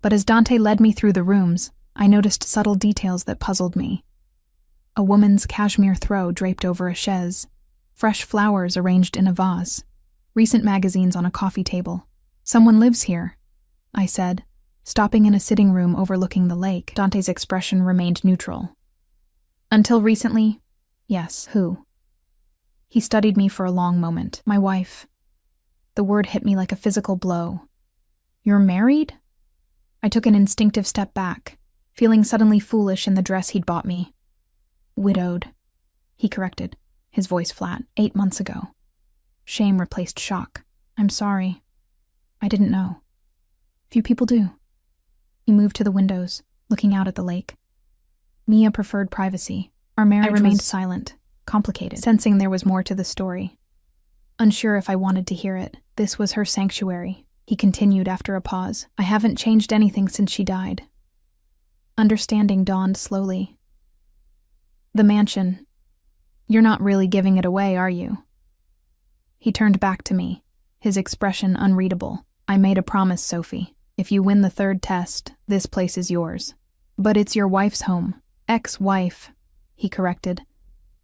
But as Dante led me through the rooms, I noticed subtle details that puzzled me. A woman's cashmere throw draped over a chaise, fresh flowers arranged in a vase, recent magazines on a coffee table. "Someone lives here," I said, stopping in a sitting room overlooking the lake. Dante's expression remained neutral. "Until recently, yes." "Who?" He studied me for a long moment. "My wife." The word hit me like a physical blow. "You're married?" I took an instinctive step back, feeling suddenly foolish in the dress he'd bought me. "Widowed," he corrected, his voice flat. 8 months ago." Shame replaced shock. "I'm sorry. I didn't know. Few people do." He moved to the windows, looking out at the lake. Mia preferred privacy. Our marriage I remained silent, complicated, sensing there was more to the story. Unsure if I wanted to hear it. "This was her sanctuary," he continued after a pause. "I haven't changed anything since she died." Understanding dawned slowly. "The mansion. You're not really giving it away, are you?" He turned back to me, his expression unreadable. "I made a promise, Sophie. If you win the 3rd test, this place is yours. But it's your wife's home." "Ex-wife," he corrected,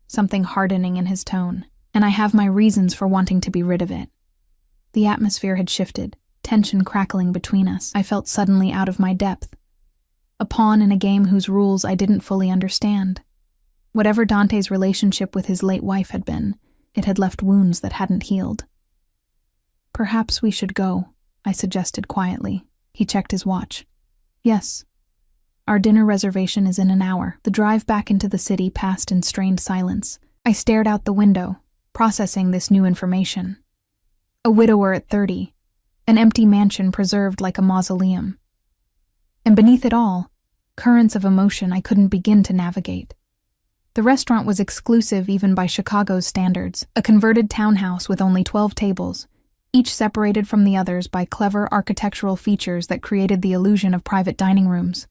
something hardening in his tone. "And I have my reasons for wanting to be rid of it." The atmosphere had shifted, tension crackling between us. I felt suddenly out of my depth, a pawn in a game whose rules I didn't fully understand. Whatever Dante's relationship with his late wife had been, it had left wounds that hadn't healed. "Perhaps we should go," I suggested quietly. He checked his watch. "Yes. Our dinner reservation is in an hour." The drive back into the city passed in strained silence. I stared out the window, processing this new information. A widower at 30, an empty mansion preserved like a mausoleum. And beneath it all, currents of emotion I couldn't begin to navigate. The restaurant was exclusive even by Chicago's standards, a converted townhouse with only 12 tables, each separated from the others by clever architectural features that created the illusion of private dining rooms.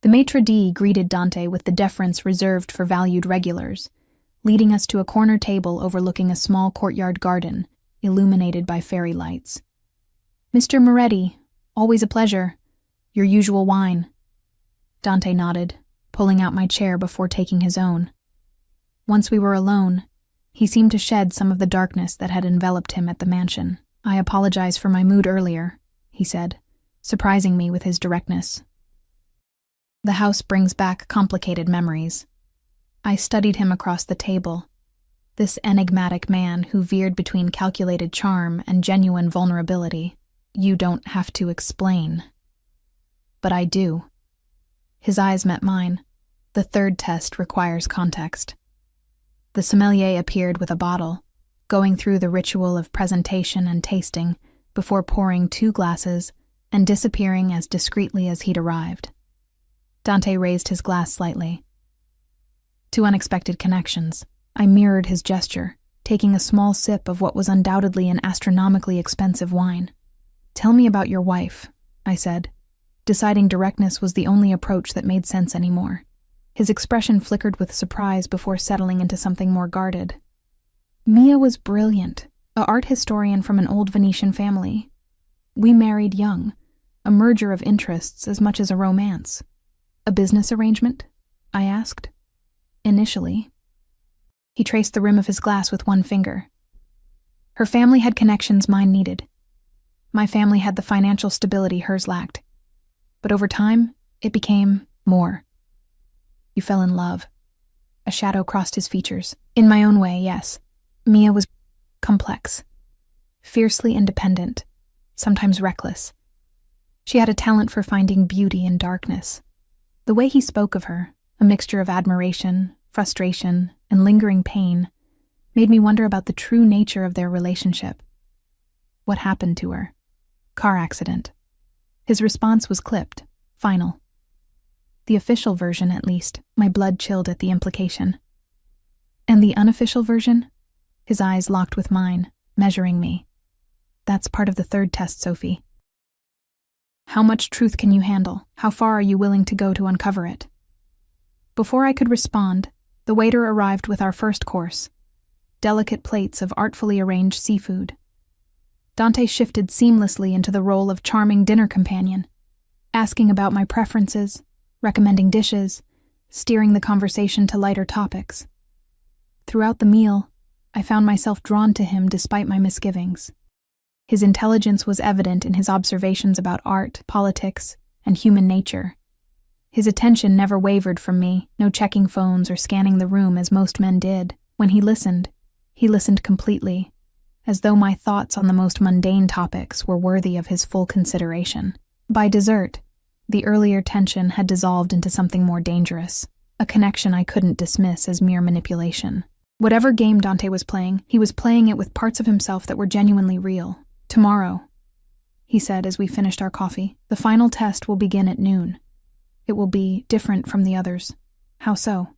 The maitre d' greeted Dante with the deference reserved for valued regulars, leading us to a corner table overlooking a small courtyard garden, illuminated by fairy lights. "Mr. Moretti, always a pleasure. Your usual wine." Dante nodded, pulling out my chair before taking his own. Once we were alone, he seemed to shed some of the darkness that had enveloped him at the mansion. "I apologize for my mood earlier," he said, surprising me with his directness. The house brings back complicated memories. I studied him across the table, this enigmatic man who veered between calculated charm and genuine vulnerability. "You don't have to explain." "But I do." His eyes met mine. The third test requires context. The sommelier appeared with a bottle, going through the ritual of presentation and tasting before pouring 2 glasses and disappearing as discreetly as he'd arrived. Dante raised his glass slightly. "To unexpected connections." I mirrored his gesture, taking a small sip of what was undoubtedly an astronomically expensive wine. "Tell me about your wife," I said, deciding directness was the only approach that made sense anymore. His expression flickered with surprise before settling into something more guarded. "Mia was brilliant, an art historian from an old Venetian family. We married young, a merger of interests as much as a romance." "A business arrangement?" I asked. "Initially." He traced the rim of his glass with one finger. "Her family had connections mine needed. My family had the financial stability hers lacked. But over time, it became more." "You fell in love." A shadow crossed his features. "In my own way, yes. Mia was complex, fiercely independent, sometimes reckless. She had a talent for finding beauty in darkness." The way he spoke of her, a mixture of admiration, frustration, and lingering pain, made me wonder about the true nature of their relationship. "What happened to her?" "Car accident." His response was clipped, final. The official version, at least. My blood chilled at the implication. "And the unofficial version?" His eyes locked with mine, measuring me. "That's part of the third test, Sophie. How much truth can you handle? How far are you willing to go to uncover it?" Before I could respond, the waiter arrived with our first course, delicate plates of artfully arranged seafood. Dante shifted seamlessly into the role of charming dinner companion, asking about my preferences, recommending dishes, steering the conversation to lighter topics. Throughout the meal, I found myself drawn to him despite my misgivings. His intelligence was evident in his observations about art, politics, and human nature. His attention never wavered from me, no checking phones or scanning the room as most men did. When he listened completely, as though my thoughts on the most mundane topics were worthy of his full consideration. By dessert, the earlier tension had dissolved into something more dangerous, a connection I couldn't dismiss as mere manipulation. Whatever game Dante was playing, he was playing it with parts of himself that were genuinely real. "Tomorrow," he said as we finished our coffee, "the final test will begin at noon. It will be different from the others." "How so?"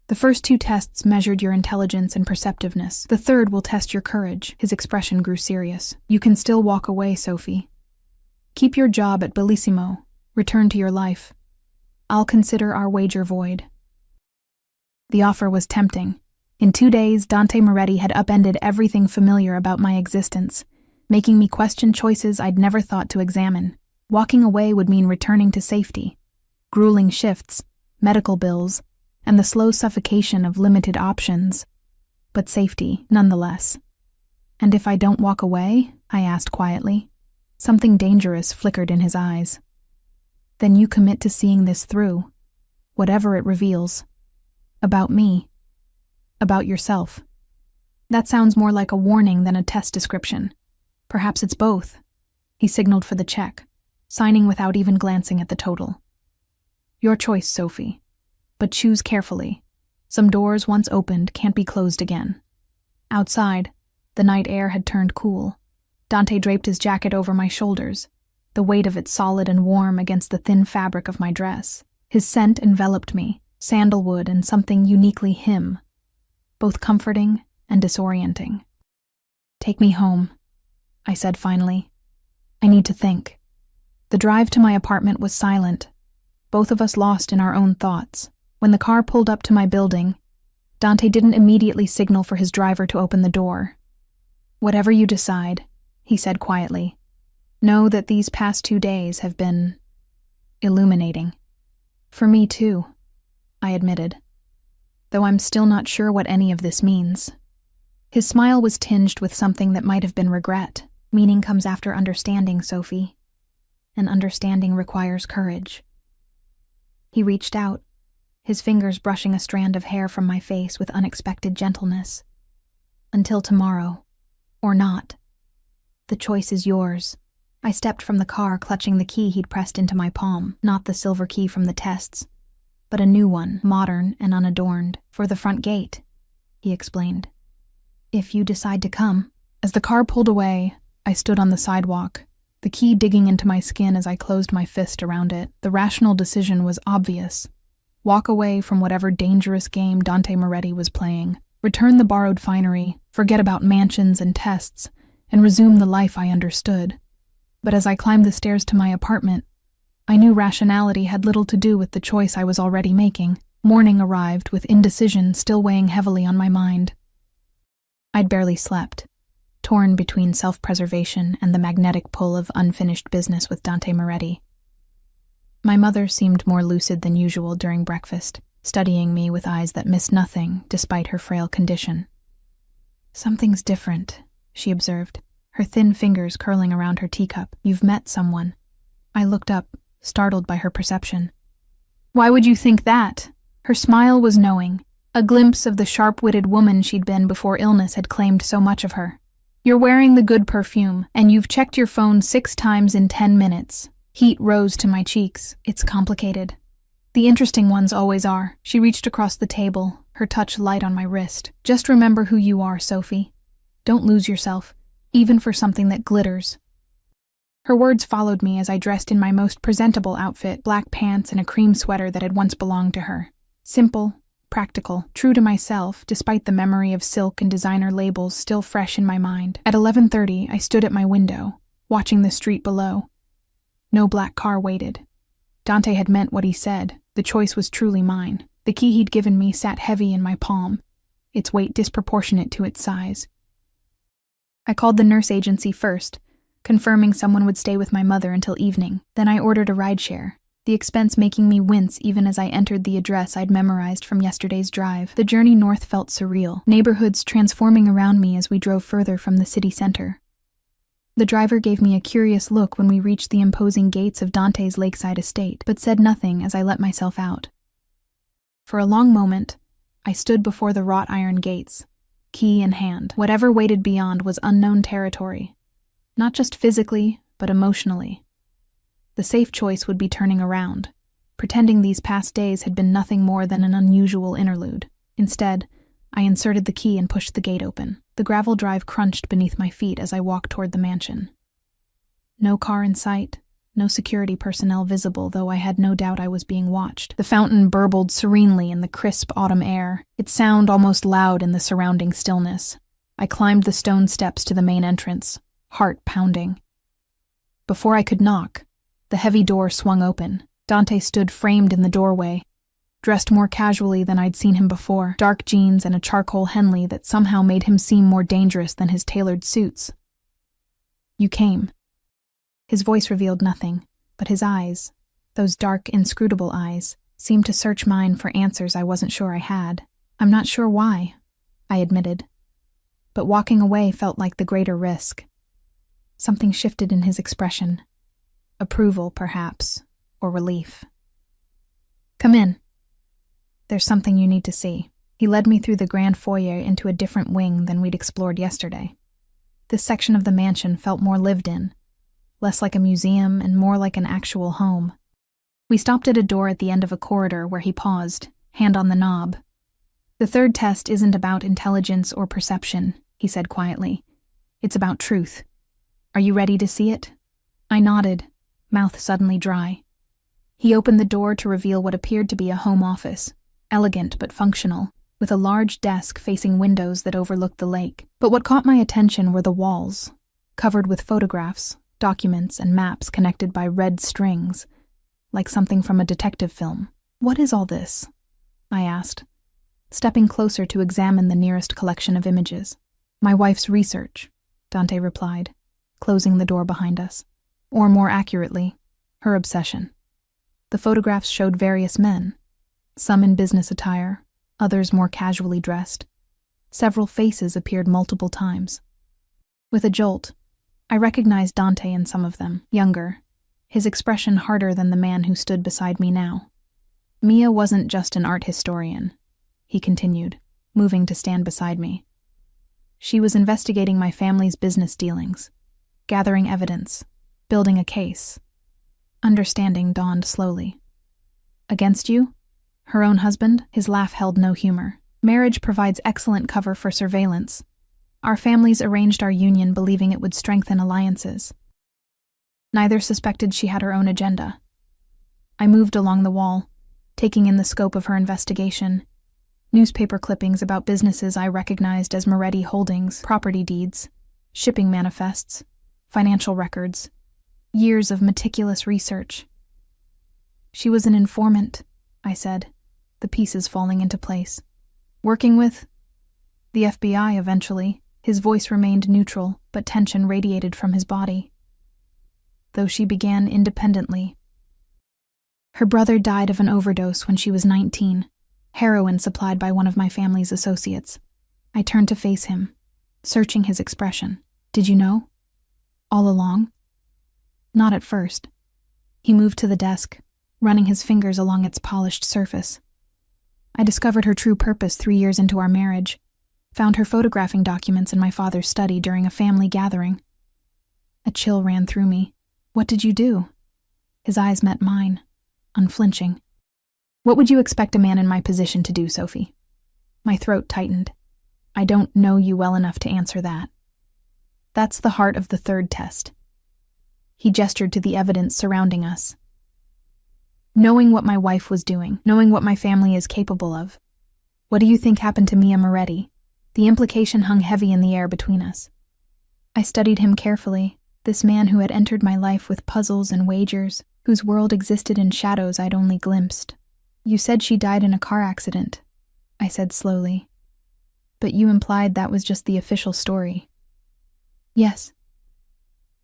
"The first 2 tests measured your intelligence and perceptiveness. The third will test your courage." His expression grew serious. "You can still walk away, Sophie. Keep your job at Bellissimo. Return to your life. I'll consider our wager void." The offer was tempting. In 2 days, Dante Moretti had upended everything familiar about my existence, making me question choices I'd never thought to examine. Walking away would mean returning to safety, grueling shifts, medical bills, and the slow suffocation of limited options. But safety, nonetheless. "And if I don't walk away?" I asked quietly. Something dangerous flickered in his eyes. "Then you commit to seeing this through, whatever it reveals. About me. About yourself." "That sounds more like a warning than a test description. Perhaps it's both." He signaled for the check, signing without even glancing at the total. Your choice, Sophie. But choose carefully. Some doors once opened can't be closed again. Outside, the night air had turned cool. Dante draped his jacket over my shoulders, the weight of it solid and warm against the thin fabric of my dress. His scent enveloped me, sandalwood and something uniquely him, both comforting and disorienting. Take me home, I said finally. I need to think. The drive to my apartment was silent, both of us lost in our own thoughts. When the car pulled up to my building, Dante didn't immediately signal for his driver to open the door. Whatever you decide, he said quietly, know that these past 2 days have been illuminating. For me too, I admitted, though I'm still not sure what any of this means. His smile was tinged with something that might have been regret. Meaning comes after understanding, Sophie, and understanding requires courage. He reached out, his fingers brushing a strand of hair from my face with unexpected gentleness. Until tomorrow, or not. The choice is yours. I stepped from the car, clutching the key he'd pressed into my palm, not the silver key from the tests, but a new one, modern and unadorned, for the front gate, he explained. If you decide to come. As the car pulled away, I stood on the sidewalk, the key digging into my skin as I closed my fist around it. The rational decision was obvious. Walk away from whatever dangerous game Dante Moretti was playing, return the borrowed finery, forget about mansions and tests, and resume the life I understood. But as I climbed the stairs to my apartment, I knew rationality had little to do with the choice I was already making. Morning arrived with indecision still weighing heavily on my mind. I'd barely slept, torn between self-preservation and the magnetic pull of unfinished business with Dante Moretti. My mother seemed more lucid than usual during breakfast, studying me with eyes that missed nothing despite her frail condition. Something's different, she observed, her thin fingers curling around her teacup. You've met someone. I looked up, startled by her perception. Why would you think that? Her smile was knowing, a glimpse of the sharp-witted woman she'd been before illness had claimed so much of her. You're wearing the good perfume, and you've checked your phone 6 times in 10 minutes. Heat rose to my cheeks. It's complicated. The interesting ones always are. She reached across the table, her touch light on my wrist. Just remember who you are, Sophie. Don't lose yourself, even for something that glitters. Her words followed me as I dressed in my most presentable outfit, black pants and a cream sweater that had once belonged to her. Simple, practical, true to myself, despite the memory of silk and designer labels still fresh in my mind. At 11:30, I stood at my window, watching the street below. No black car waited. Dante had meant what he said. The choice was truly mine. The key he'd given me sat heavy in my palm, its weight disproportionate to its size. I called the nurse agency first, confirming someone would stay with my mother until evening. Then I ordered a rideshare, the expense making me wince even as I entered the address I'd memorized from yesterday's drive. The journey north felt surreal, neighborhoods transforming around me as we drove further from the city center. The driver gave me a curious look when we reached the imposing gates of Dante's lakeside estate, but said nothing as I let myself out. For a long moment, I stood before the wrought iron gates, key in hand. Whatever waited beyond was unknown territory, not just physically, but emotionally. The safe choice would be turning around, pretending these past days had been nothing more than an unusual interlude. Instead, I inserted the key and pushed the gate open. The gravel drive crunched beneath my feet as I walked toward the mansion. No car in sight, no security personnel visible, though I had no doubt I was being watched. The fountain burbled serenely in the crisp autumn air, its sound almost loud in the surrounding stillness. I climbed the stone steps to the main entrance, heart pounding. Before I could knock, the heavy door swung open. Dante stood framed in the doorway, dressed more casually than I'd seen him before, dark jeans and a charcoal Henley that somehow made him seem more dangerous than his tailored suits. You came. His voice revealed nothing, but his eyes, those dark, inscrutable eyes, seemed to search mine for answers I wasn't sure I had. I'm not sure why, I admitted, but walking away felt like the greater risk. Something shifted in his expression. Approval, perhaps, or relief. Come in. There's something you need to see. He led me through the grand foyer into a different wing than we'd explored yesterday. This section of the mansion felt more lived in, less like a museum and more like an actual home. We stopped at a door at the end of a corridor where he paused, hand on the knob. "The third test isn't about intelligence or perception," he said quietly. "It's about truth. Are you ready to see it?" I nodded, mouth suddenly dry. He opened the door to reveal what appeared to be a home office, elegant but functional, with a large desk facing windows that overlooked the lake. But what caught my attention were the walls, covered with photographs, documents, and maps connected by red strings, like something from a detective film. "What is all this?" I asked, stepping closer to examine the nearest collection of images. "My wife's research," Dante replied, closing the door behind us. "Or more accurately, her obsession." The photographs showed various men, some in business attire, others more casually dressed. Several faces appeared multiple times. With a jolt, I recognized Dante in some of them, younger, his expression harder than the man who stood beside me now. "Mia wasn't just an art historian," he continued, moving to stand beside me. "She was investigating my family's business dealings, gathering evidence, building a case." Understanding dawned slowly. "Against you? Her own husband?" His laugh held no humor. "Marriage provides excellent cover for surveillance. Our families arranged our union believing it would strengthen alliances. Neither suspected she had her own agenda." I moved along the wall, taking in the scope of her investigation. Newspaper clippings about businesses I recognized as Moretti Holdings, property deeds, shipping manifests, financial records, years of meticulous research. "She was an informant," I said, the pieces falling into place. "Working with the FBI eventually." His voice remained neutral, but tension radiated from his body. "Though she began independently. Her brother died of an overdose when she was 19, heroin supplied by one of my family's associates." I turned to face him, searching his expression. "Did you know? All along?" "Not at first." He moved to the desk, running his fingers along its polished surface. "I discovered her true purpose 3 years into our marriage. Found her photographing documents in my father's study during a family gathering." A chill ran through me. "What did you do?" His eyes met mine, unflinching. "What would you expect a man in my position to do, Sophie?" My throat tightened. "I don't know you well enough to answer that." "That's the heart of the third test." He gestured to the evidence surrounding us. "Knowing what my wife was doing, knowing what my family is capable of. What do you think happened to Mia Moretti?" The implication hung heavy in the air between us. I studied him carefully, this man who had entered my life with puzzles and wagers, whose world existed in shadows I'd only glimpsed. "You said she died in a car accident," I said slowly. "But you implied that was just the official story." "Yes."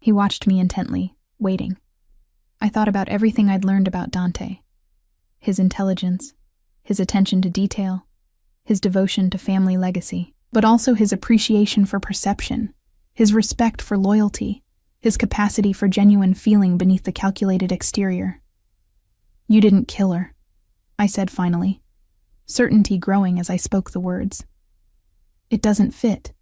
He watched me intently, waiting. I thought about everything I'd learned about Dante. His intelligence, his attention to detail, his devotion to family legacy, but also his appreciation for perception, his respect for loyalty, his capacity for genuine feeling beneath the calculated exterior. "You didn't kill her," I said finally, certainty growing as I spoke the words. "It doesn't fit.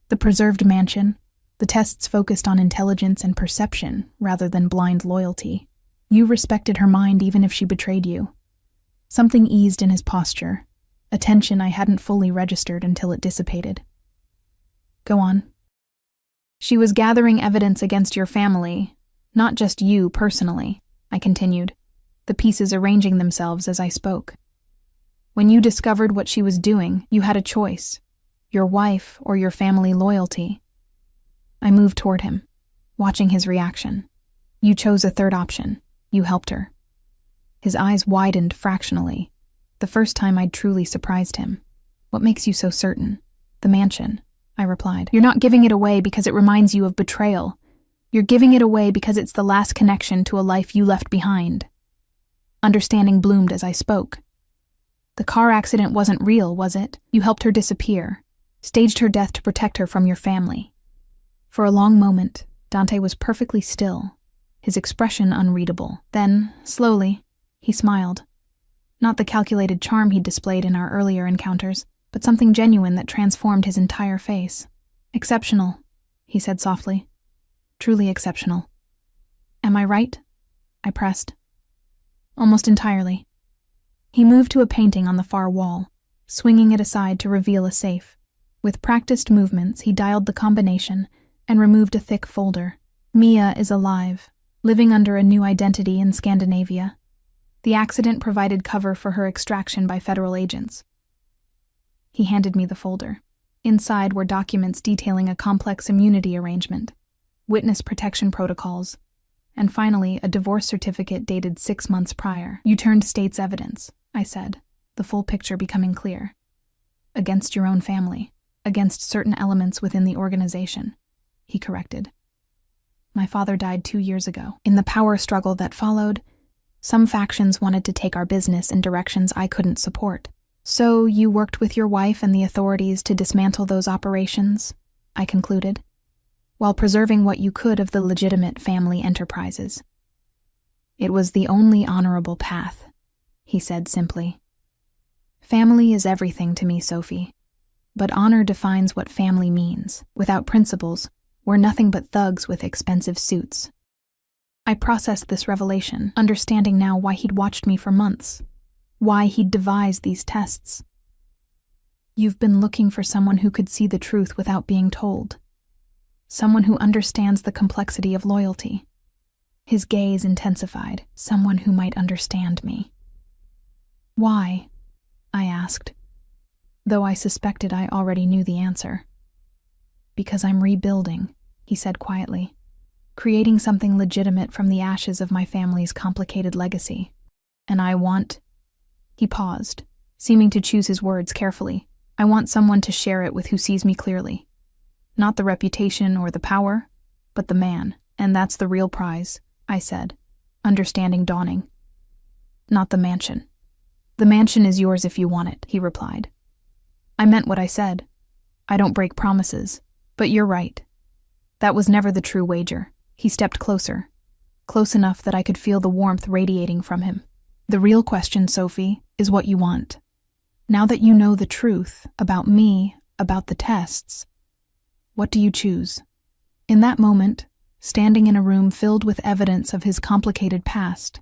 The preserved mansion, the tests focused on intelligence and perception rather than blind loyalty. You respected her mind even if she betrayed you." Something eased in his posture, a tension I hadn't fully registered until it dissipated. "Go on." "She was gathering evidence against your family, not just you personally," I continued, the pieces arranging themselves as I spoke. "When you discovered what she was doing, you had a choice, your wife or your family loyalty." I moved toward him, watching his reaction. "You chose a third option. You helped her." His eyes widened fractionally, the first time I'd truly surprised him. "What makes you so certain?" "The mansion," I replied. "You're not giving it away because it reminds you of betrayal. You're giving it away because it's the last connection to a life you left behind." Understanding bloomed as I spoke. "The car accident wasn't real, was it? You helped her disappear, staged her death to protect her from your family." For a long moment, Dante was perfectly still, his expression unreadable. Then, slowly, he smiled. Not the calculated charm he'd displayed in our earlier encounters, but something genuine that transformed his entire face. "Exceptional," he said softly. "Truly exceptional." "Am I right?" I pressed. almost entirely. He moved to a painting on the far wall, swinging it aside to reveal a safe. With practiced movements, he dialed the combination and removed a thick folder. Mia is alive, living under a new identity in Scandinavia. The accident provided cover for her extraction by federal agents. He handed me the folder. Inside were documents detailing a complex immunity arrangement, witness protection protocols, and finally a divorce certificate dated 6 months prior. "You turned state's evidence," I said, the full picture becoming clear. "Against your own family, against certain elements within the organization," he corrected. "My father died 2 years ago. In the power struggle that followed, some factions wanted to take our business in directions I couldn't support. So you worked with your wife and the authorities to dismantle those operations," I concluded, "while preserving what you could of the legitimate family enterprises." "It was the only honorable path," he said simply. "Family is everything to me, Sophie. But honor defines what family means. Without principles, we're nothing but thugs with expensive suits." I processed this revelation, understanding now why he'd watched me for months, why he'd devised these tests. "You've been looking for someone who could see the truth without being told. Someone who understands the complexity of loyalty." His gaze intensified. "Someone who might understand me." "Why?" I asked, though I suspected I already knew the answer. "Because I'm rebuilding," he said quietly, "creating something legitimate from the ashes of my family's complicated legacy. And I want—" He paused, seeming to choose his words carefully. "I want someone to share it with who sees me clearly. Not the reputation or the power, but the man, and that's the real prize," I said, understanding dawning. "Not the mansion. The mansion is yours if you want it," he replied. "I meant what I said. I don't break promises, but you're right. That was never the true wager." He stepped closer, close enough that I could feel the warmth radiating from him. "The real question, Sophie, is what you want. Now that you know the truth about me, about the tests, what do you choose?" In that moment, standing in a room filled with evidence of his complicated past,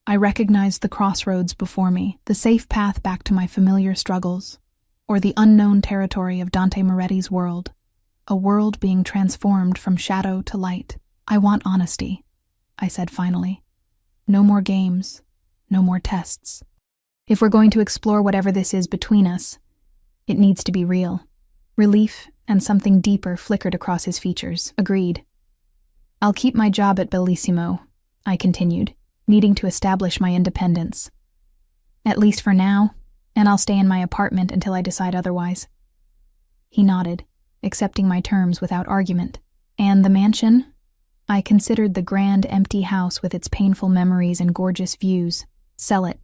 I recognized the crossroads before me, the safe path back to my familiar struggles, or the unknown territory of Dante Moretti's world, a world being transformed from shadow to light. "I want honesty," I said finally. "No more games, no more tests. If we're going to explore whatever this is between us, it needs to be real." Relief and something deeper flickered across his features. "Agreed. I'll keep my job at Bellissimo," I continued, needing to establish my independence. "At least for now, and I'll stay in my apartment until I decide otherwise." He nodded, accepting my terms without argument. "And the mansion?" I considered the grand, empty house with its painful memories and gorgeous views. "Sell it.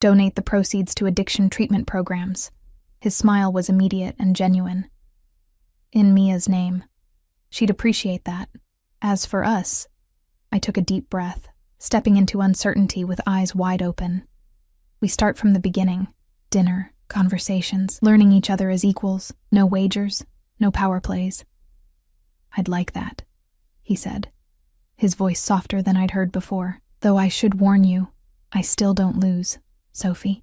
Donate the proceeds to addiction treatment programs." His smile was immediate and genuine. "In Mia's name. She'd appreciate that. As for us," I took a deep breath, stepping into uncertainty with eyes wide open. "We start from the beginning. Dinner, conversations, learning each other as equals, no wagers, no power plays." "I'd like that," he said, his voice softer than I'd heard before. "Though I should warn you, I still don't lose, Sophie.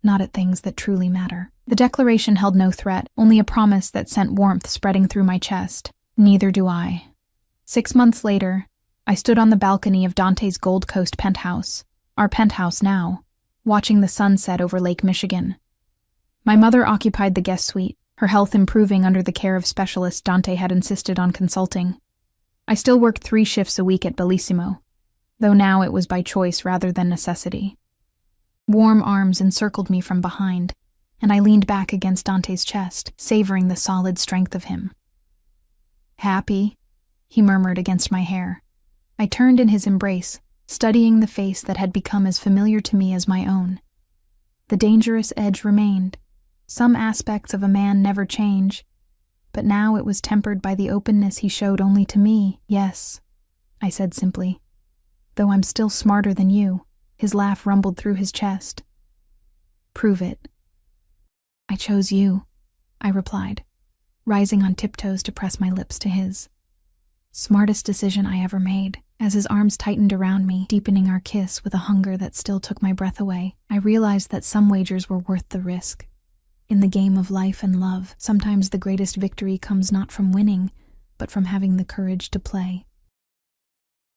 Not at things that truly matter." The declaration held no threat, only a promise that sent warmth spreading through my chest. "Neither do I." 6 months later, I stood on the balcony of Dante's Gold Coast penthouse, our penthouse now, watching the sunset over Lake Michigan. My mother occupied the guest suite, her health improving under the care of specialists Dante had insisted on consulting. I still worked 3 shifts a week at Bellissimo, though now it was by choice rather than necessity. Warm arms encircled me from behind, and I leaned back against Dante's chest, savoring the solid strength of him. "Happy?" he murmured against my hair. I turned in his embrace, studying the face that had become as familiar to me as my own. The dangerous edge remained. Some aspects of a man never change, but now it was tempered by the openness he showed only to me. "Yes," I said simply, "though I'm still smarter than you." His laugh rumbled through his chest. "Prove it." "I chose you," I replied, rising on tiptoes to press my lips to his. "Smartest decision I ever made, As his arms tightened around me, deepening our kiss with a hunger that still took my breath away, I realized that some wagers were worth the risk. In the game of life and love, sometimes the greatest victory comes not from winning, but from having the courage to play.